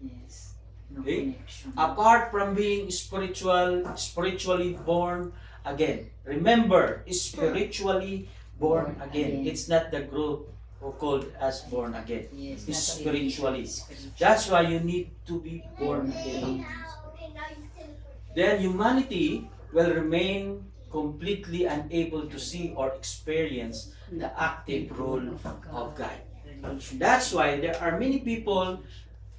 Yes. No Okay? connection. Apart from being spiritually born again. Remember, spiritually born again. It's not the group who called us born again. Yes, It's not spiritually. spiritually. That's why you need to be born again. Then humanity will remain completely unable to see or experience the active role of God. That's why there are many people,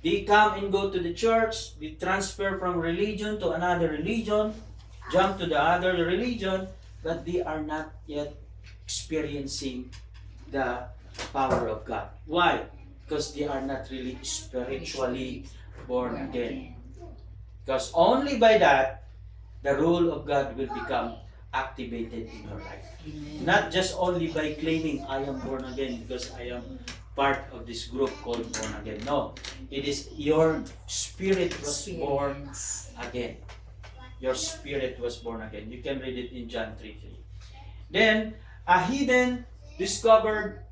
they come and go to the church, they transfer from religion to another religion, jump to the other religion, but they are not yet experiencing the power of God. Why? Because they are not really spiritually born again. Because only by that, the rule of God will become activated in your life. Amen. Not just only by claiming I am born again because I am part of this group called born again. No, it is your spirit was born Experience. again. Your spirit was born again. You can read it in John 3:3. Then, a hidden, discovered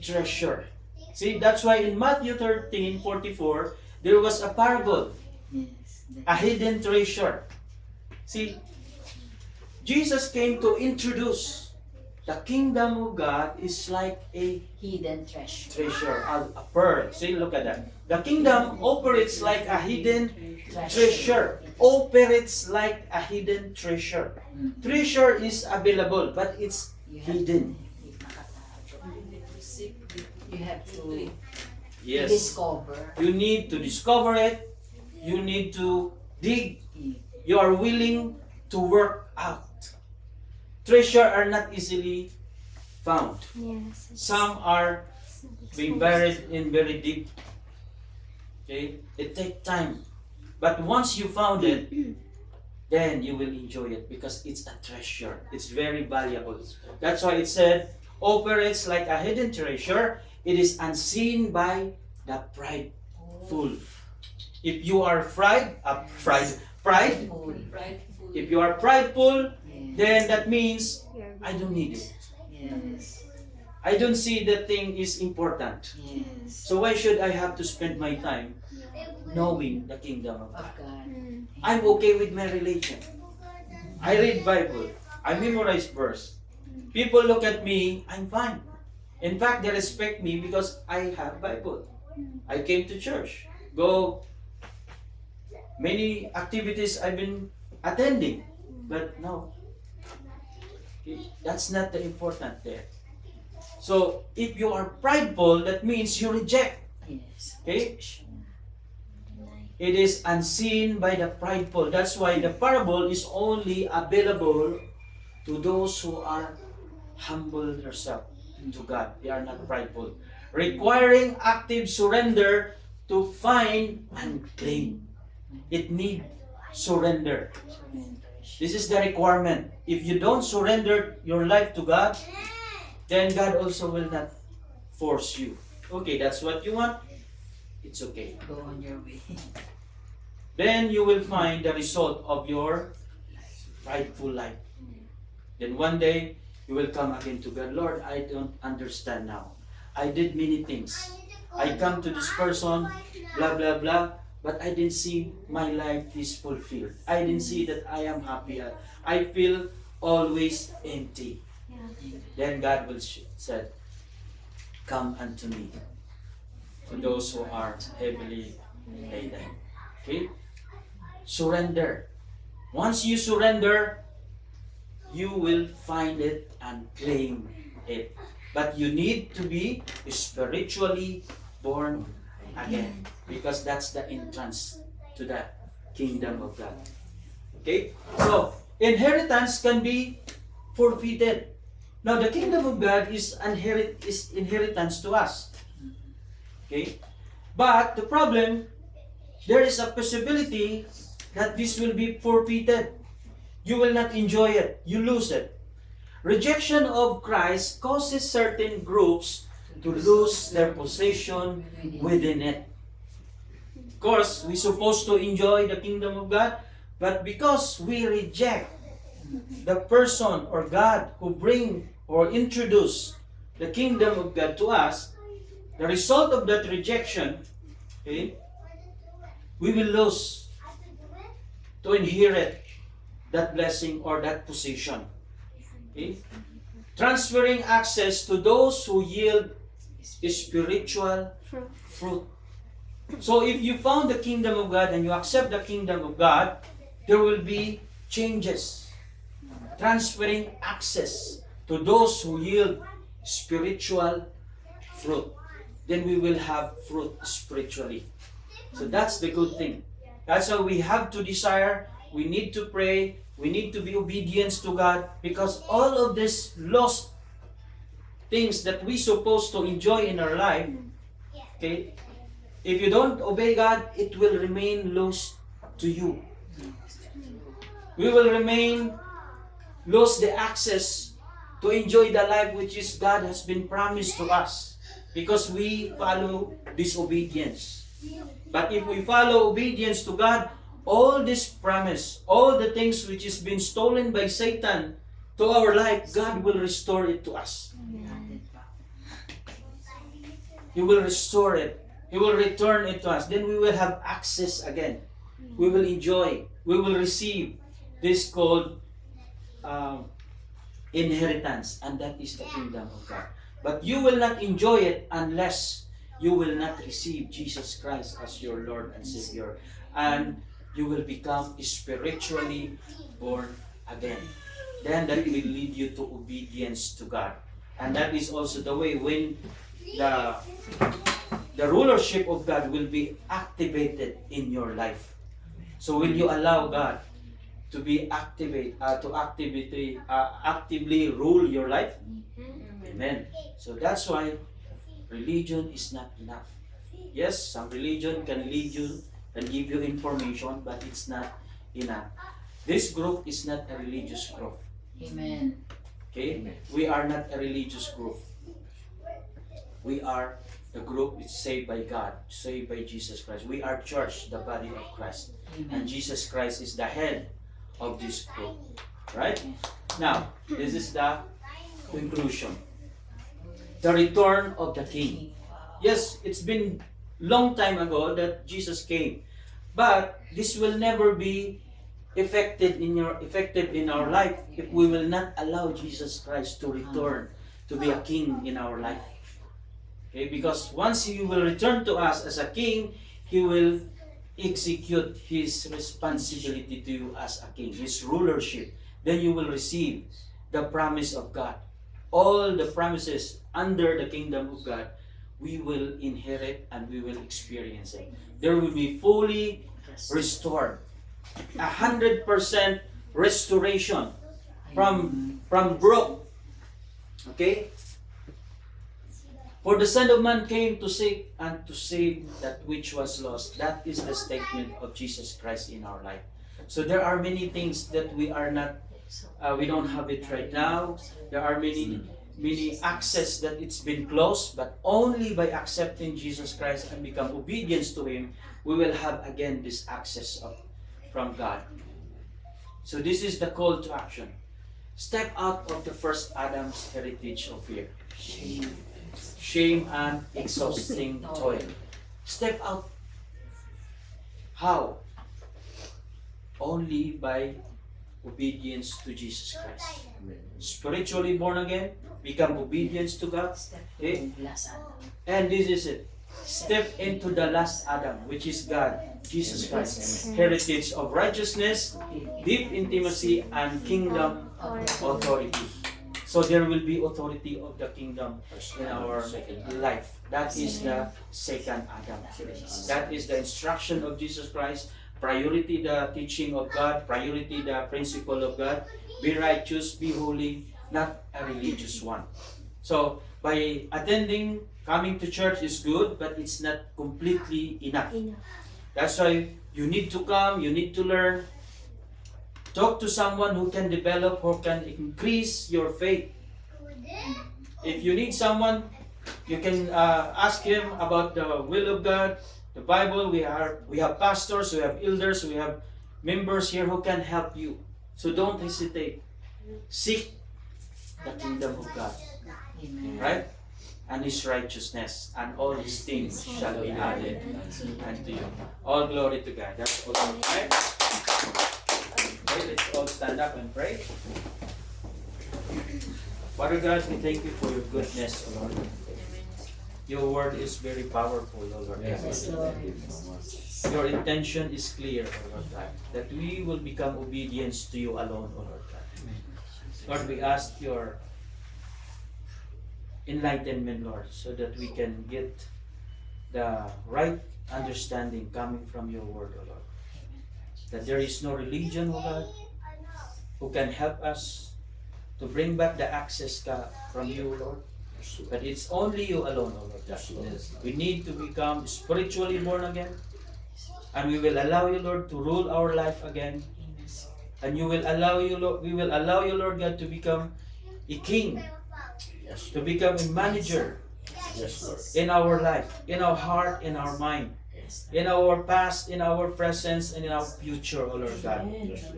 treasure. See, that's why in Matthew 13:44, there was a parable, Yes. a hidden treasure. See, Jesus came to introduce the kingdom of God is like a Hidden treasure. treasure, a pearl. See, look at that. The kingdom operates like a hidden treasure. Operates like a hidden treasure. Treasure is available, but it's hidden. You have to Yes. discover. You need to discover it. You need to dig. You are willing to work out. Treasure are not easily found. Yes. Some are being buried in very deep. Okay? It takes time. But once you found it, then you will enjoy it because it's a treasure. It's very valuable. That's why it said, operates like a hidden treasure. It is unseen by the prideful. If you are pride, Prideful. if you are prideful, Yes. then that means I don't need it. Yes. I don't see that thing is important. Yes. So why should I have to spend my time knowing the kingdom of Of God? God. I'm okay with my religion. I read Bible. I memorize verse. People look at me, I'm fine. In fact, they respect me because I have Bible. I came to church. Go many activities I've been attending. But no. That's not the important there. So if you are prideful, that means you reject. Yes. Okay? It is unseen by the prideful. That's why the parable is only available to those who are humble themselves to God. They are not prideful. Requiring active surrender to find and claim. It needs surrender. This is the requirement. If you don't surrender your life to God, then God also will not force you. Okay, that's what you want. It's okay. Go on your way. Then you will find the result of your prideful life. Then one day, you will come again to God. Lord, I don't understand now. I did many things. I come to this person, blah, blah, blah, but I didn't see my life is fulfilled. I didn't see that I am happy. I feel always empty. Then God will say, come unto me, to those who are heavily laden. Okay? Surrender. Once you surrender, you will find it and claim it. But you need to be spiritually born again, because that's the entrance to the kingdom of God. Okay? So, inheritance can be forfeited. Now, the kingdom of God is inheritance to us. Okay? But the problem, there is a possibility that this will be forfeited. You will not enjoy it. You lose it. Rejection of Christ causes certain groups to lose their possession within it. Of course, we're supposed to enjoy the kingdom of God, but because we reject the person or God who bring or introduce the kingdom of God to us, the result of that rejection, okay, we will lose to inherit that blessing or that position. Okay? Transferring access to those who yield spiritual fruit. So if you found the kingdom of God and you accept the kingdom of God, there will be changes. Transferring access to those who yield spiritual fruit. Then we will have fruit spiritually. So that's the good thing. That's why we have to desire, we need to pray, we need to be obedient to God, because all of these lost things that we're supposed to enjoy in our life, okay, if you don't obey God, it will remain lost to you. We will remain lose the access to enjoy the life which is God has been promised to us, because we follow disobedience. But if we follow obedience to God, all this promise, all the things which has been stolen by Satan to our life, God will restore it to us. He will restore it. He will return it to us. Then we will have access again. We will enjoy. We will receive this called inheritance, and that is the kingdom of God. But you will not enjoy it unless you will not receive Jesus Christ as your Lord and Savior, and you will become spiritually born again. Then that will lead you to obedience to God, and that is also the way when the rulership of God will be activated in your life. So will you allow God to be actively rule your life? Amen. So that's why religion is not enough. Yes, some religion can lead you, can give you information, but it's not enough. This group is not a religious group. Amen. Okay? We are not a religious group. We are the group is saved by God, saved by Jesus Christ. We are church, the body of Christ. And Amen. Jesus Christ is the head of this group. Right? Now, this is the conclusion. The return of the King. Yes, it's been long time ago that Jesus came. But this will never be effective in our life if we will not allow Jesus Christ to return to be a king in our life. Okay, because once He will return to us as a king, He will execute His responsibility to you as a king, His rulership. Then you will receive the promise of God. All the promises under the kingdom of God, we will inherit and we will experience it. There will be fully restored. 100% restoration from broke. Okay? For the Son of Man came to seek and to save that which was lost. That is the statement of Jesus Christ in our life. So there are many things that we are not, we don't have it right now. There are many access that it's been closed, but only by accepting Jesus Christ and become obedience to Him, we will have again this access from God. So this is the call to action. Step out of the first Adam's heritage of fear. Shame and exhausting toil. Step out. How? Only by obedience to Jesus Christ. Spiritually born again, become obedience to God. Okay? And this is it. Step into the last Adam, which is God, Jesus Christ. Heritage of righteousness, deep intimacy, and kingdom authority. So there will be authority of the kingdom in our life. That is the second Adam. That is the instruction of Jesus Christ. Priority the teaching of God. Priority the principle of God. Be righteous, be holy, not a religious one. So by attending, coming to church is good, but it's not completely enough. That's why you need to come, you need to learn. Talk to someone who can develop, who can increase your faith. If you need someone, you can ask him about the will of God, the Bible. We have pastors, we have elders, we have members here who can help you. So don't hesitate. Seek the kingdom of God. Right? And His righteousness, and all His things shall be added unto you. All glory to God. That's all. Right? Okay, let's all stand up and pray. Father God, we thank You for Your goodness, O Lord. Your word is very powerful, O Lord. Your intention is clear, O Lord God, that we will become obedience to You alone, O Lord God. Lord, we ask Your enlightenment, Lord, so that we can get the right understanding coming from Your word, O Lord. That there is no religion, O God, who can help us to bring back the access from You, Lord. But it's only You alone, O Lord God. We need to become spiritually born again, and we will allow You, Lord, to rule our life again. And You will allow You, Lord, we will allow You, Lord God, to become a king, to become a manager in our life, in our heart, in our mind, in our past, in our presence, and in our future, O Lord God.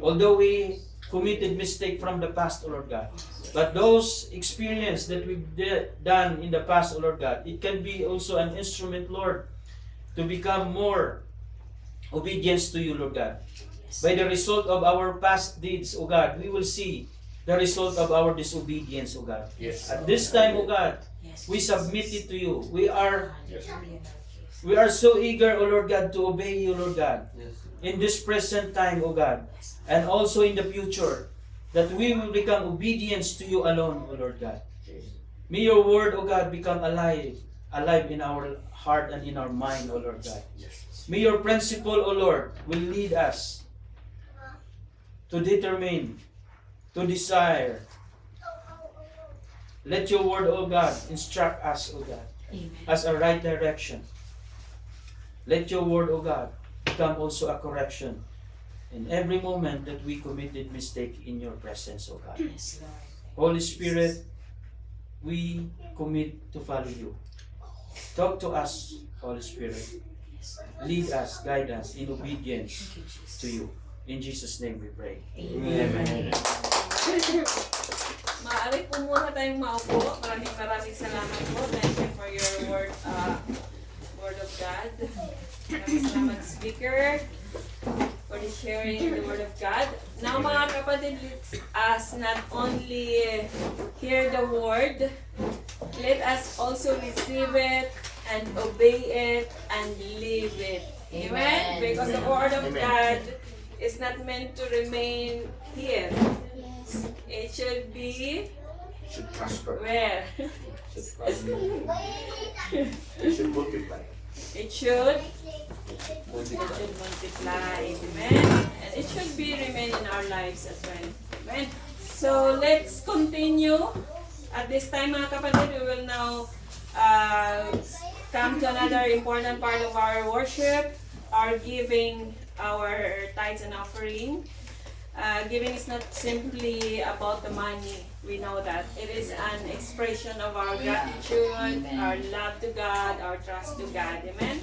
Although we committed mistake from the past, O Lord God, but those experience that we've done in the past, O Lord God, it can be also an instrument, Lord, to become more obedience to You, Lord God. By the result of our past deeds, O God, we will see the result of our disobedience, O God. At this time, O God, we submit it to You. We are so eager, O Lord God, to obey You, Lord God, in this present time, O God, and also in the future, that we will become obedience to You alone, O Lord God. May Your word, O God, become alive in our heart and in our mind, O Lord God. May Your principle, O Lord, will lead us to determine, to desire. Let Your word, O God, instruct us, O God, as a right direction. Let Your word, O God, become also a correction in every moment that we committed mistake in your presence, O God. Holy Spirit, we commit to follow you. Talk to us, Holy Spirit. Lead us, guide us in obedience to you. In Jesus' name we pray. Amen. Maaari po muna tayong maupo. Maraming salamat po. Thank you for your word of God. Maraming salamat, speaker, for the sharing the word of God. Now mga kapatid, let us not only hear the word, let us also receive it and obey it and live it. Amen? Because the word of God is not meant to remain here. It should be Should prosper. where? Should multiply. It should multiply. Amen? And it should be remain in our lives as well. Amen? So let's continue. At this time mga kapatid, we will now come to another important part of our worship, our giving, our tithes and offering. Giving is not simply about the money. We know that. It is an expression of our gratitude, our love to God, our trust to God. Amen?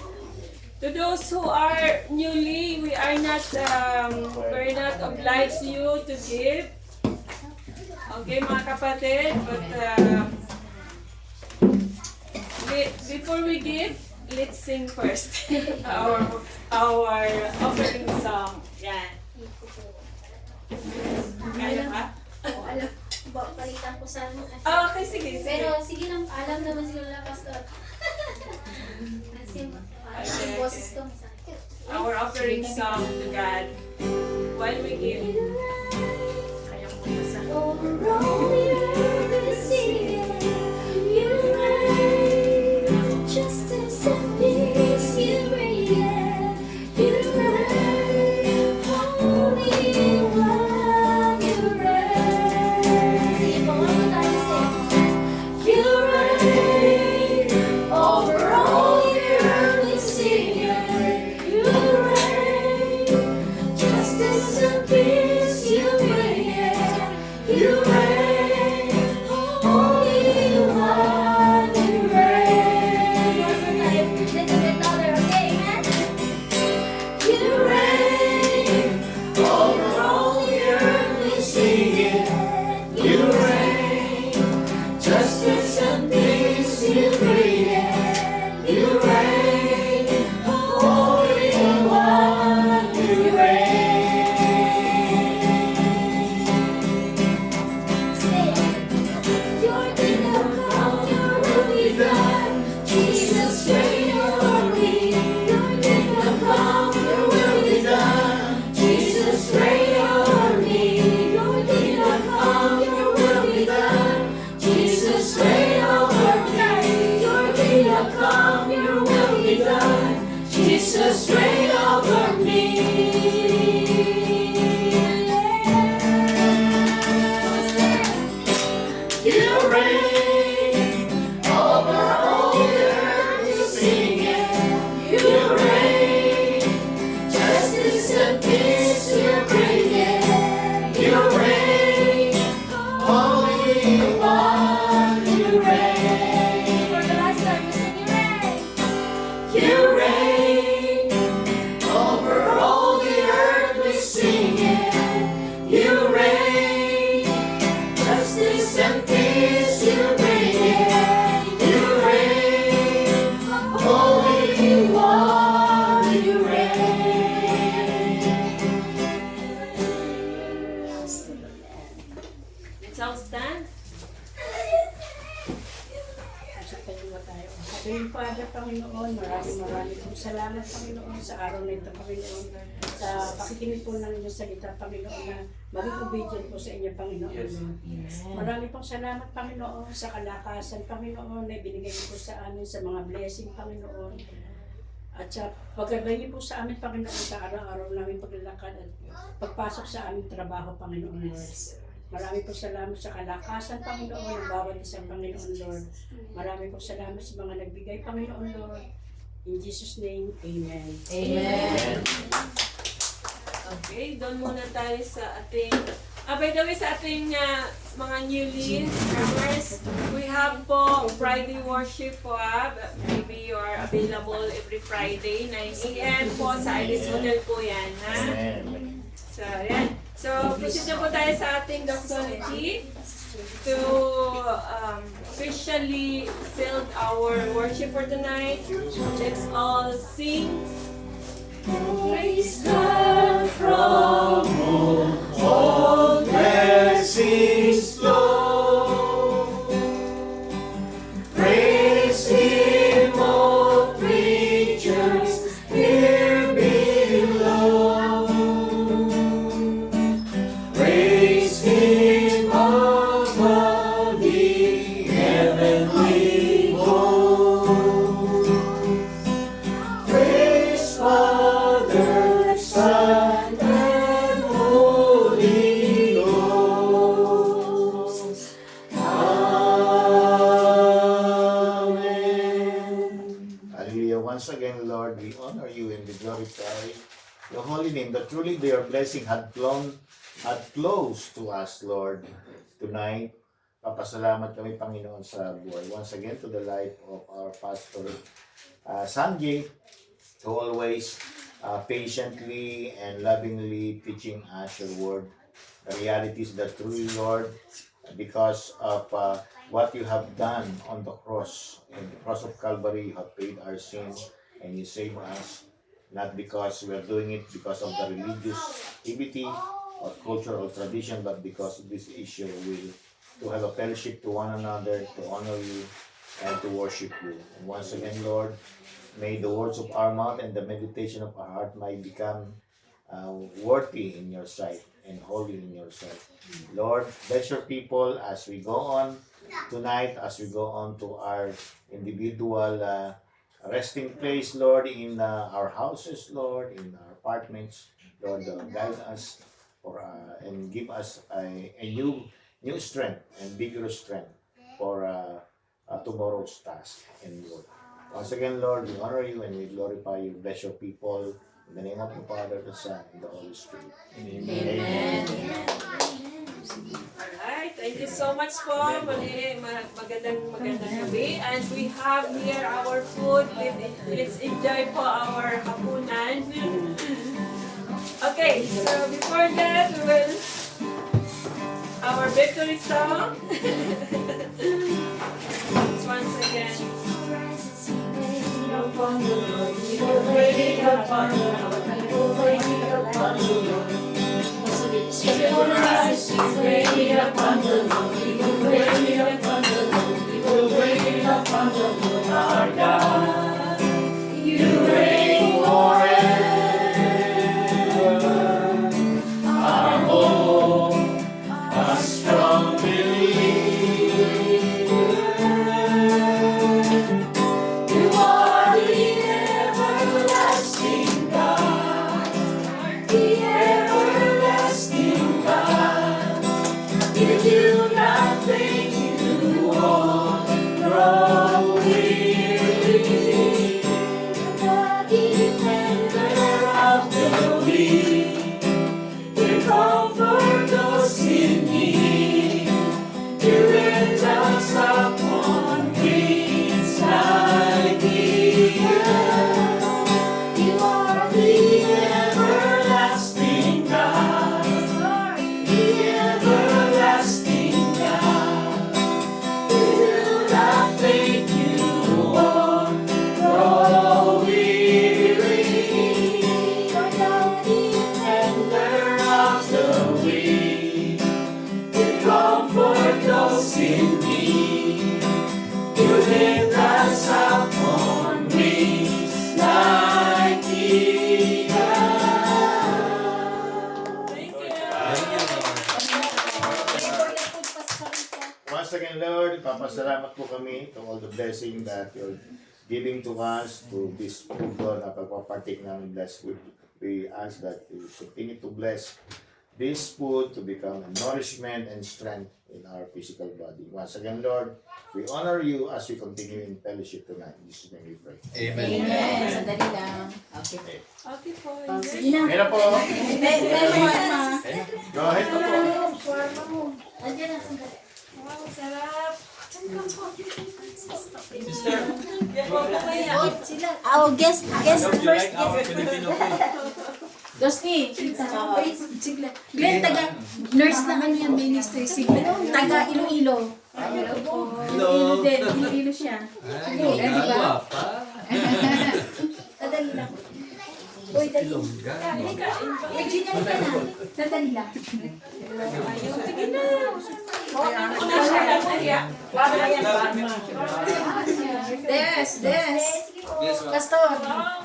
To those who are newly, we're not obliged you to give. Okay, mga kapatid, but before we give, let's sing first our offering song. Yan. Kaya pa? Oo, alam. Palitan ko sa ano. Okay, sige. Pero sige lang, alam naman sila na pastor. Kasi ang boses ko. Our offering song to God while we give. Kaya mo basa. Over all the earth is singing, you reign. Justice and peace you reign. You reign. Holy One, you reign. Sige po, ano tayo sing? You reign. Over all the earth is singing, you reign. Justice and peace you reign. You reign, Holy One, you reign. Little bit louder, okay, amen? You reign, over all the earth we sing it. You reign, justice and peace you reign. You reign, Holy One, you reign. Your kingdom come, your will be done. Jesus reign over me. Your kingdom come, your will be done. Jesus reign over me. Your kingdom come, your will be done. Jesus reign over me. Your kingdom come, your will be done. Jesus reign over me. You reign over all the earth, we sing it. You reign, justice and peace you bring it. You reign, Holy One, you reign. For the last time, we sing you reign over all the earth, we sing it. You reign, justice and peace you bring it. You reign, Holy One, you reign. Let's all stand. Sa kanya tayo. Happy Father, Panginoon, maraming pong salamat, Panginoon, sa araw na ito, Panginoon, sa pakikinig po ng inyong salita, Panginoon, na maging obedient po sa inyo, Panginoon. Maraming pong salamat, Panginoon, sa kalakasan, Panginoon, na ibinigay niyo po sa amin sa mga blessing, Panginoon. At sa paggabayin po sa amin, Panginoon, sa araw-araw namin paglalakad at pagpasok sa aming trabaho, Panginoon, Lord. Maraming po salamat sa kalakasan, Panginoon, ng bawat isang Panginoon, Lord. Maraming po salamat sa mga nagbigay, Panginoon, Lord. In Jesus' name, Amen. Amen. Okay, doon muna tayo sa ating... by the way, sa ating mga newly members, we have po Friday worship po. Maybe you are available every Friday, 9 a.m. po sa Iris Hotel po yan. Ha? So, yan. So, proceed na po tayo sa ating doxology to officially seal our worship for tonight. Let's all sing. Praise God from whom All blessings flow. praise Him, all creatures here below. Praise Him above the heavenly hosts. Praise Father, Son, and Holy Ghost. Amen. Hallelujah. Once again, Lord, we honor you and we glorify your holy name. That truly your blessing had close to us, Lord, tonight. Papasalamat kami, Panginoon, sa buhay. Once again, to the life of our pastor, Sanjay, who always patiently and lovingly teaching us your word. The realities that truly, Lord, because of what you have done on the cross, in the cross of Calvary, you have paid our sins and you save us, not because we are doing it because of the religious activity or culture or tradition, but because of this issue will to have a fellowship to one another, to honor you, and to worship you. And once again, Lord, may the words of our mouth and the meditation of our heart might become worthy in your sight and holy in your sight. Lord, bless your people as we go on tonight, as we go on to our individual resting place, Lord, in our houses, Lord, in our apartments. Lord, guide us and give us a new strength and vigorous strength for tomorrow's task and work. Once again, Lord, we honor you and we glorify you. Bless your people. In the name of the Father, the Son, and the Holy Spirit. Amen. Alright, thank you so much po. Muli, magandang gabi. And we have here our food. Let's enjoy po our hapunan. Okay, so before that, we will our victory song. Once again. Upon the Lord, we will wait upon the Lord, we will wait upon the Lord. We will rise, we will wait upon the Lord, we will wait upon the Lord, we will wait upon the Lord our God. You reign forever, our hope, our strong believer. You are the everlasting God, the everlasting God. You do not think you won't grow weary. The defender of the weak, you comfort those in need. You lift us up on wings like eagles. You are the everlasting God, the everlasting God. You do not think you won't grow weary. You're the defender of the weak. You comfort those in need. You lift us up on wings like eagles. Thank you. Once again, Lord, papasalamat po kami to all the blessing that you're giving to us, to this food, Lord, na pagpapartik namin bless. We ask that you continue to bless this food to become a nourishment and strength in our physical body. Once again, Lord, we honor you as we continue in fellowship tonight. In Jesus' name we pray. Amen. Sandali lang. Okay. Okay po. Sige na. Meron po. Meron. Go ahead po. Andiyan na, sandali. Wow, sarap. Sister, Sila. Oh, guest how do you first. like our Filipino food? Dosti, sigla. Glenn, taga, nurse na ano yan, ministry, sigla. Taga Iloilo. Iloilo din, Iloilo siya. Sige, di ba? Dadali lang. Uy, dali. Regina, ka na. Dadali lang. Sige na. Des. Pastor.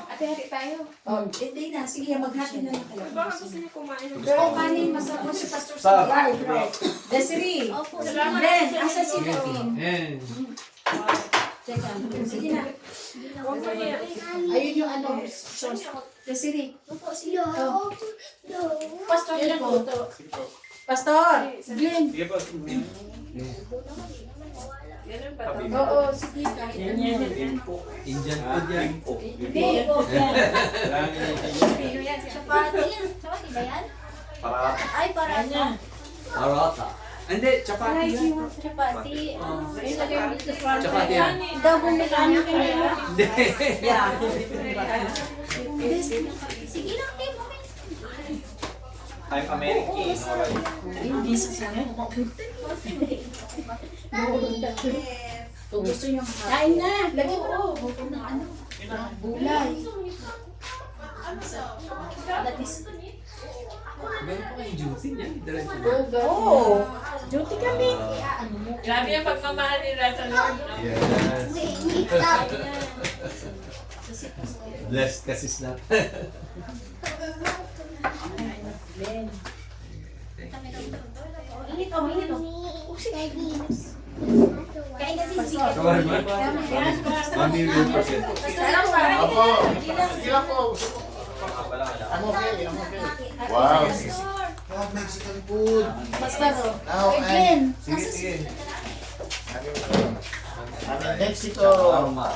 Ate-hati tayo. Oh, hindi na. Sige, maghati na lang kayo. Baka gusto niyo kumain. Pero kanin, masarap si Pastor sa Desiree. Glenn, asa si Levin? Teka, sige na. Ayun yung ano, sauce. Desiree. Pastor, Nico. Pastor, Glenn. Sige po. Ganun ba? Oo, sige. Kahit ano. Indian food yan. Hindi. Pino yan. Chapati. Chapati ba yan? Ay, parata. Parata. Hindi, chapati yan. Chapati. Chapati yan. Ikaw bumilano ka na. Hindi. Sige lang, Tim. I'm American. Hindi sa sana. Kung gusto nyo kain na. Lagi mo. Huwag ng ano. Gulay. Latis. Meron pa kayong duty niyan. Diretso na. Oo. Duty kami. Grabe ang pagmamahal nila sa Lord. No? Yes. Blessed kasi snap. Init o, init o. Kain kasi si Kawan mo? 1,000,000%. Opo. Sige lang po. I'm okay. Wow. Mexican food. Pastor o. Now, Glenn. Sige, sige. I'm in Mexico. Shawarma.